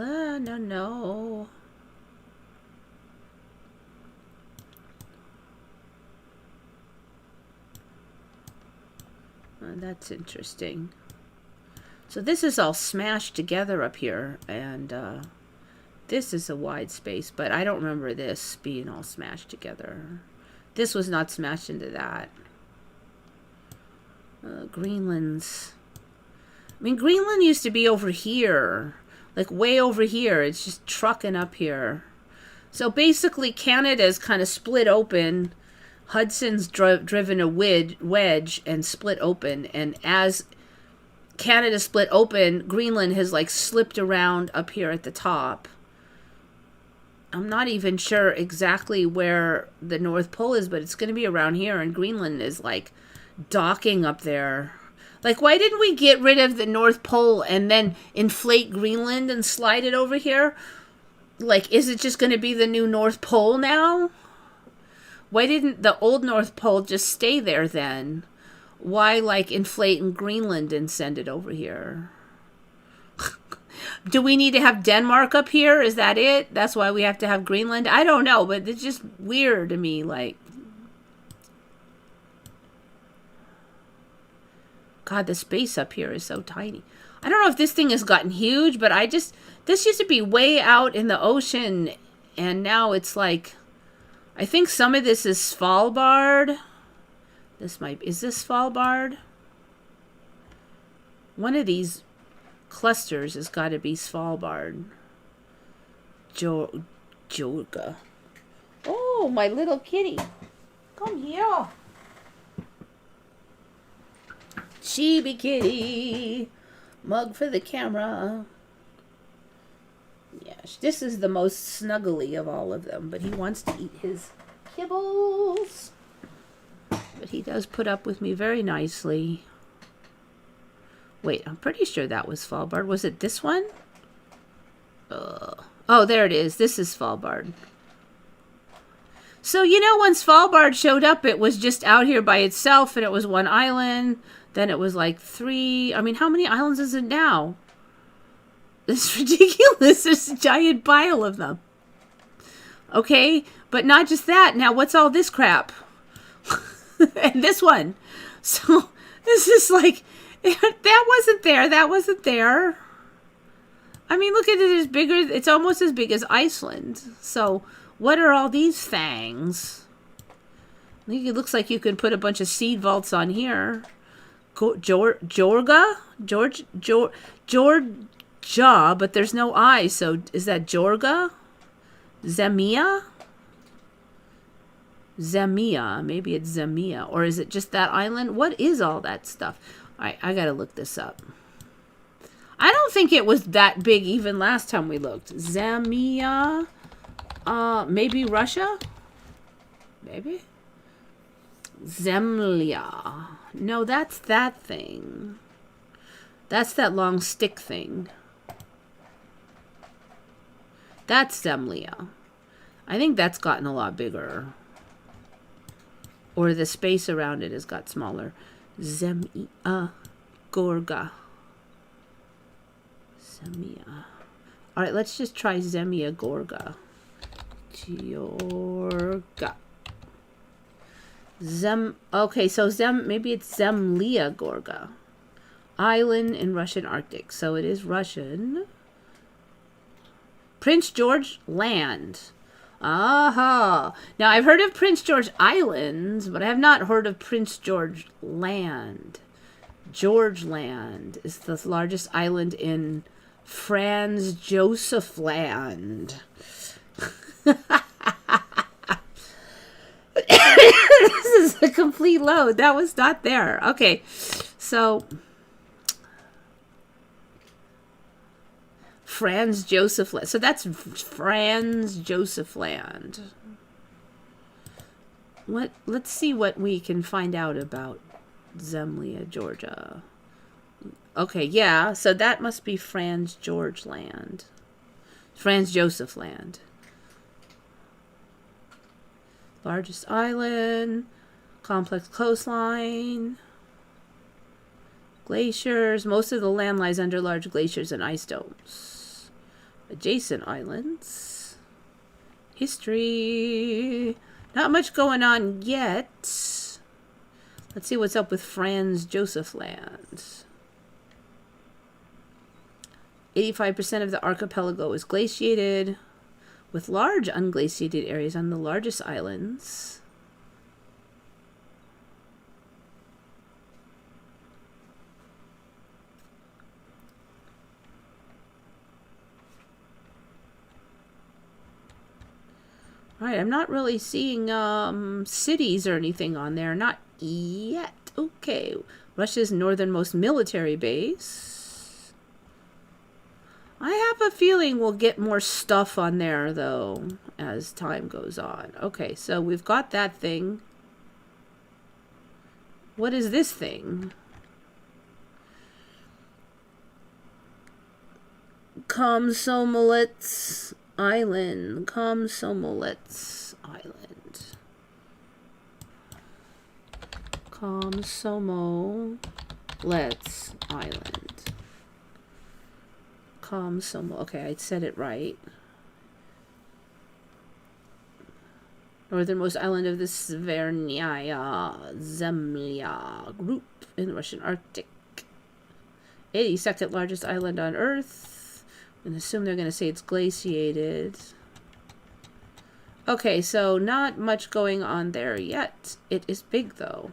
No. That's interesting. So this is all smashed together up here, and this is a wide space, but I don't remember this being all smashed together. This was not smashed into that. Greenland's... I mean, Greenland used to be over here. Like, way over here. It's just trucking up here. So, basically, Canada's kind of split open. Hudson's driven a wedge and split open. And as Canada split open, Greenland has, like, slipped around up here at the top. I'm not even sure exactly where the North Pole is, but it's going to be around here. And Greenland is, like, docking up there. Like, why didn't we get rid of the North Pole and then inflate Greenland and slide it over here? Like, is it just going to be the new North Pole now? Why didn't the old North Pole just stay there then? Why, like, inflate in Greenland and send it over here? Do we need to have Denmark up here? Is that it? That's why we have to have Greenland? I don't know, but it's just weird to me, like... God, the space up here is so tiny. I don't know if this thing has gotten huge, but this used to be way out in the ocean, and now it's like, I think some of this is Svalbard. Is this Svalbard? One of these clusters has got to be Svalbard. Jorga. Oh, my little kitty. Come here. Chibi kitty. Mug for the camera. Yeah, this is the most snuggly of all of them, but he wants to eat his kibbles. But he does put up with me very nicely. Wait, I'm pretty sure that was Svalbard. Was it this one? Oh, there it is. This is Svalbard. So, you know, when Svalbard showed up, it was just out here by itself, and it was one island. Then it was like 3. I mean, how many islands is it now? It's ridiculous. There's a giant pile of them. Okay, but not just that. Now, what's all this crap? And this one. So, this is like, that wasn't there. That wasn't there. I mean, look at it. It's bigger. It's almost as big as Iceland. So, what are all these things? I think it looks like you can put a bunch of seed vaults on here. Georgia, but there's no I, so is that Georgia? Zemia, maybe it's Zemia, or is it just that island? What is all that stuff? I gotta look this up. I don't think it was that big even last time we looked. Zemia, maybe Russia? Maybe? Zemlya. No, that's that thing. That's that long stick thing. That's Zemlya. I think that's gotten a lot bigger. Or the space around it has got smaller. Zemia Gorga. Zemia. Alright, let's just try Zemia Gorga. Georga. Okay, so maybe it's Zemlya Gorga. Island in Russian Arctic. So it is Russian. Prince George Land. Aha. Now, I've heard of Prince George Islands, but I have not heard of Prince George Land. George Land is the largest island in Franz Joseph Land. This is a complete load. That was not there. Okay, so Franz Joseph Land. So that's Franz Joseph Land. Let's see what we can find out about Zemlya, Georgia. Okay, yeah. So that must be Franz George Land. Franz Joseph Land. Largest island, complex coastline, glaciers. Most of the land lies under large glaciers and ice domes. Adjacent islands. History. Not much going on yet. Let's see what's up with Franz Josef Land. 85% of the archipelago is glaciated, with large unglaciated areas on the largest islands. All right, I'm not really seeing cities or anything on there. Not yet. Okay. Russia's northernmost military base. I have a feeling we'll get more stuff on there, though, as time goes on. Okay, so we've got that thing. What is this thing? Komsomolets Island. Komsomolets Island. Komsomolets Island. Okay, I said it right. Northernmost island of the Svernaya Zemlya group in the Russian Arctic. 82nd largest island on Earth. And assume they're going to say it's glaciated. Okay, so not much going on there yet. It is big, though.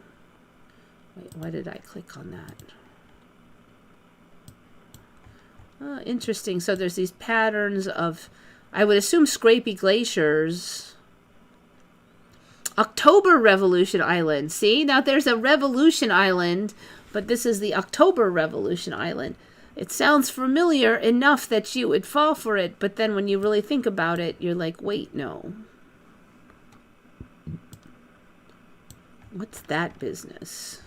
Wait, why did I click on that? Interesting. So there's these patterns of, I would assume, scrapey glaciers. October Revolution Island. See? Now there's a Revolution Island, but this is the October Revolution Island. It sounds familiar enough that you would fall for it, but then when you really think about it, you're like, wait, no. What's that business?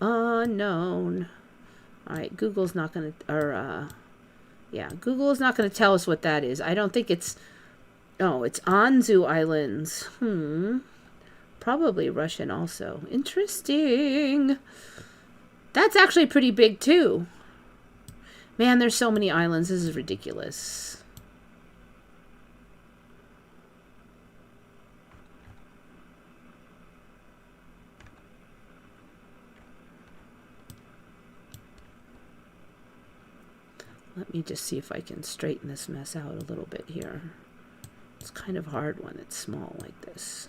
Unknown. All right, Google's not going to, or, yeah, Google is not going to tell us what that is. I don't think it's, oh, it's Anzu Islands. Probably Russian also. Interesting. That's actually pretty big too. Man, there's so many islands. This is ridiculous. Let me just see if I can straighten this mess out a little bit here. It's kind of hard when it's small like this.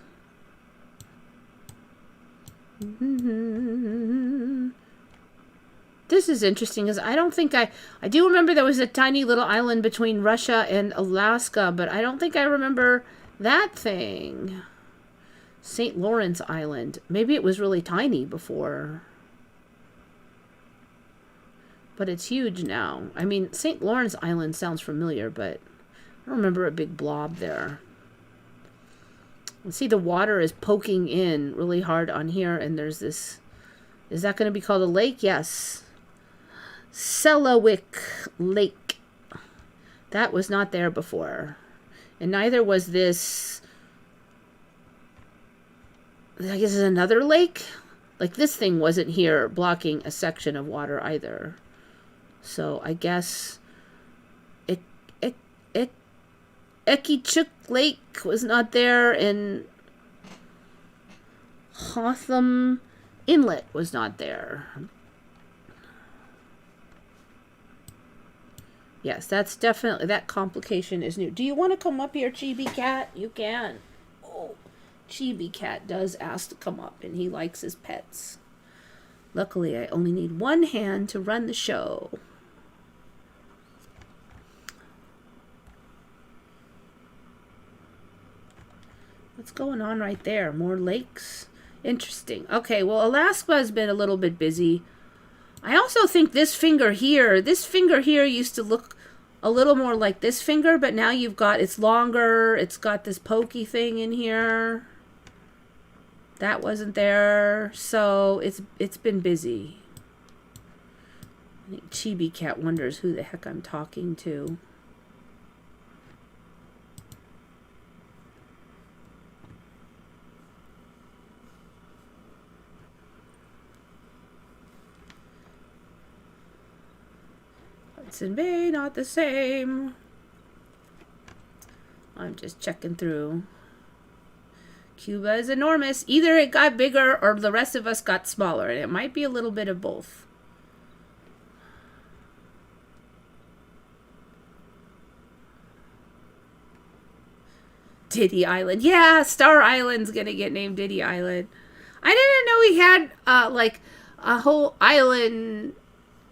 This is interesting because I don't think I do remember there was a tiny little island between Russia and Alaska, but I don't think I remember that thing. St. Lawrence Island. Maybe it was really tiny before. But it's huge now. I mean, St. Lawrence Island sounds familiar, but I don't remember a big blob there. See, the water is poking in really hard on here, and there's this... Is that going to be called a lake? Yes. Selawik Lake. That was not there before. And neither was this... I guess it's another lake? Like, this thing wasn't here blocking a section of water either. So, I guess... Ekichuk Lake was not there, and Hotham Inlet was not there. Yes, that's definitely, that complication is new. Do you want to come up here, Chibi Cat? You can. Oh, Chibi Cat does ask to come up, and he likes his pets. Luckily, I only need one hand to run the show. What's going on right there? More lakes? Interesting. Okay, well, Alaska has been a little bit busy. I also think this finger here used to look a little more like this finger, but now you've got, it's longer, it's got this pokey thing in here. That wasn't there, so it's been busy. I think Chibi Cat wonders who the heck I'm talking to. Hudson Bay, not the same. I'm just checking through. Cuba is enormous. Either it got bigger or the rest of us got smaller. And it might be a little bit of both. Diddy Island. Yeah, Star Island's gonna get named Diddy Island. I didn't know he had like a whole island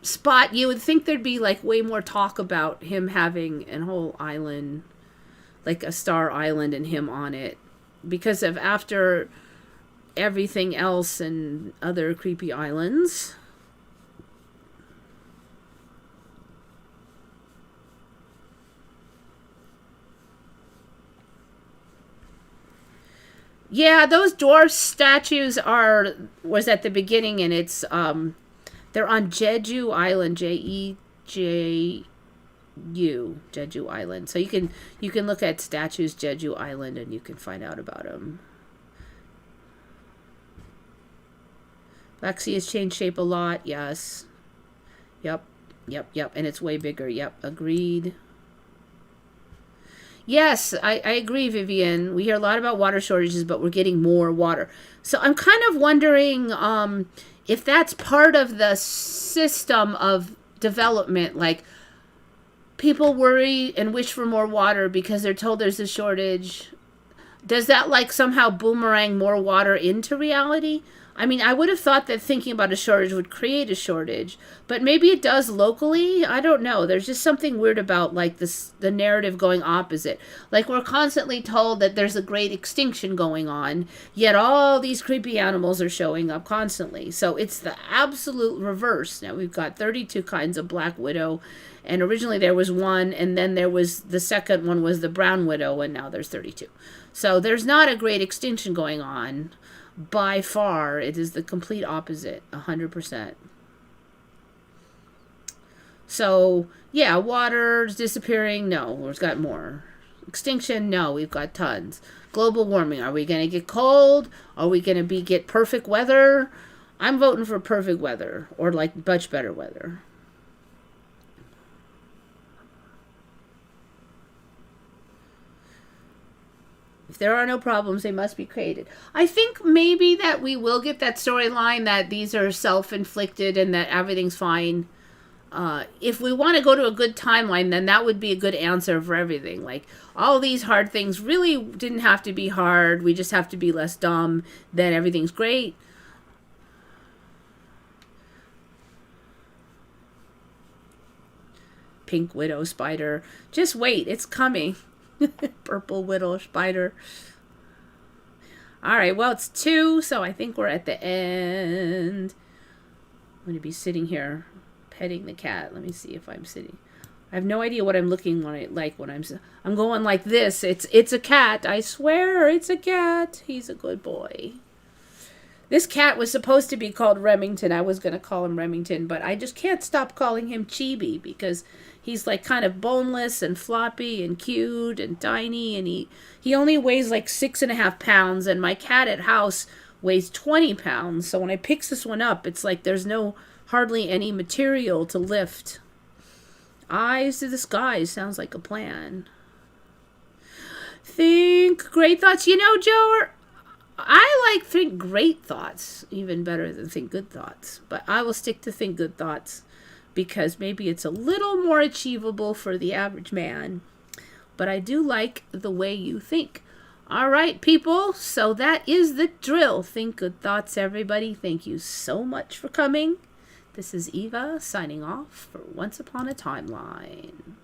spot. You would think there'd be like way more talk about him having a whole island, like a Star Island and him on it, because of after everything else and other creepy islands. Yeah, those dwarf statues was at the beginning, and it's they're on Jeju Island, Jeju, Jeju Island. So you can look at statues Jeju Island and you can find out about them. Black Sea has changed shape a lot. Yes. Yep. And it's way bigger. Yep. Agreed. Yes, I agree, Vivian. We hear a lot about water shortages, but we're getting more water. So I'm kind of wondering if that's part of the system of development. Like, people worry and wish for more water because they're told there's a shortage. Does that, like, somehow boomerang more water into reality? I mean, I would have thought that thinking about a shortage would create a shortage, but maybe it does locally. I don't know. There's just something weird about, like, the narrative going opposite. Like, we're constantly told that there's a great extinction going on, yet all these creepy animals are showing up constantly. So it's the absolute reverse. Now, we've got 32 kinds of black widow, and originally there was one, and then there was the second one was the brown widow, and now there's 32. So there's not a great extinction going on. By far, it is the complete opposite, 100%. So, yeah, water's disappearing. No, we've got more. Extinction, no, we've got tons. Global warming, are we going to get cold? Are we going to get perfect weather? I'm voting for perfect weather, or like much better weather. If there are no problems, they must be created. I think maybe that we will get that storyline that these are self-inflicted and that everything's fine. If we want to go to a good timeline, then that would be a good answer for everything. Like, all these hard things really didn't have to be hard. We just have to be less dumb. Then everything's great. Pink widow spider. Just wait, it's coming. Purple widow spider. All right, well, it's 2, so I think we're at the end. I'm going to be sitting here petting the cat. Let me see if I'm sitting. I have no idea what I'm looking like when I'm going like this. It's a cat. I swear it's a cat. He's a good boy. This cat was supposed to be called Remington. I was going to call him Remington, but I just can't stop calling him Chibi because he's like kind of boneless and floppy and cute and tiny, and he only weighs like 6.5 pounds, and my cat at house weighs 20 pounds. So when I pick this one up, it's like there's hardly any material to lift. Eyes to the sky sounds like a plan. Think great thoughts. You know, Joe, I like think great thoughts even better than think good thoughts. But I will stick to think good thoughts because maybe it's a little more achievable for the average man. But I do like the way you think. All right, people. So that is the drill. Think good thoughts, everybody. Thank you so much for coming. This is Eva signing off for Once Upon a Timeline.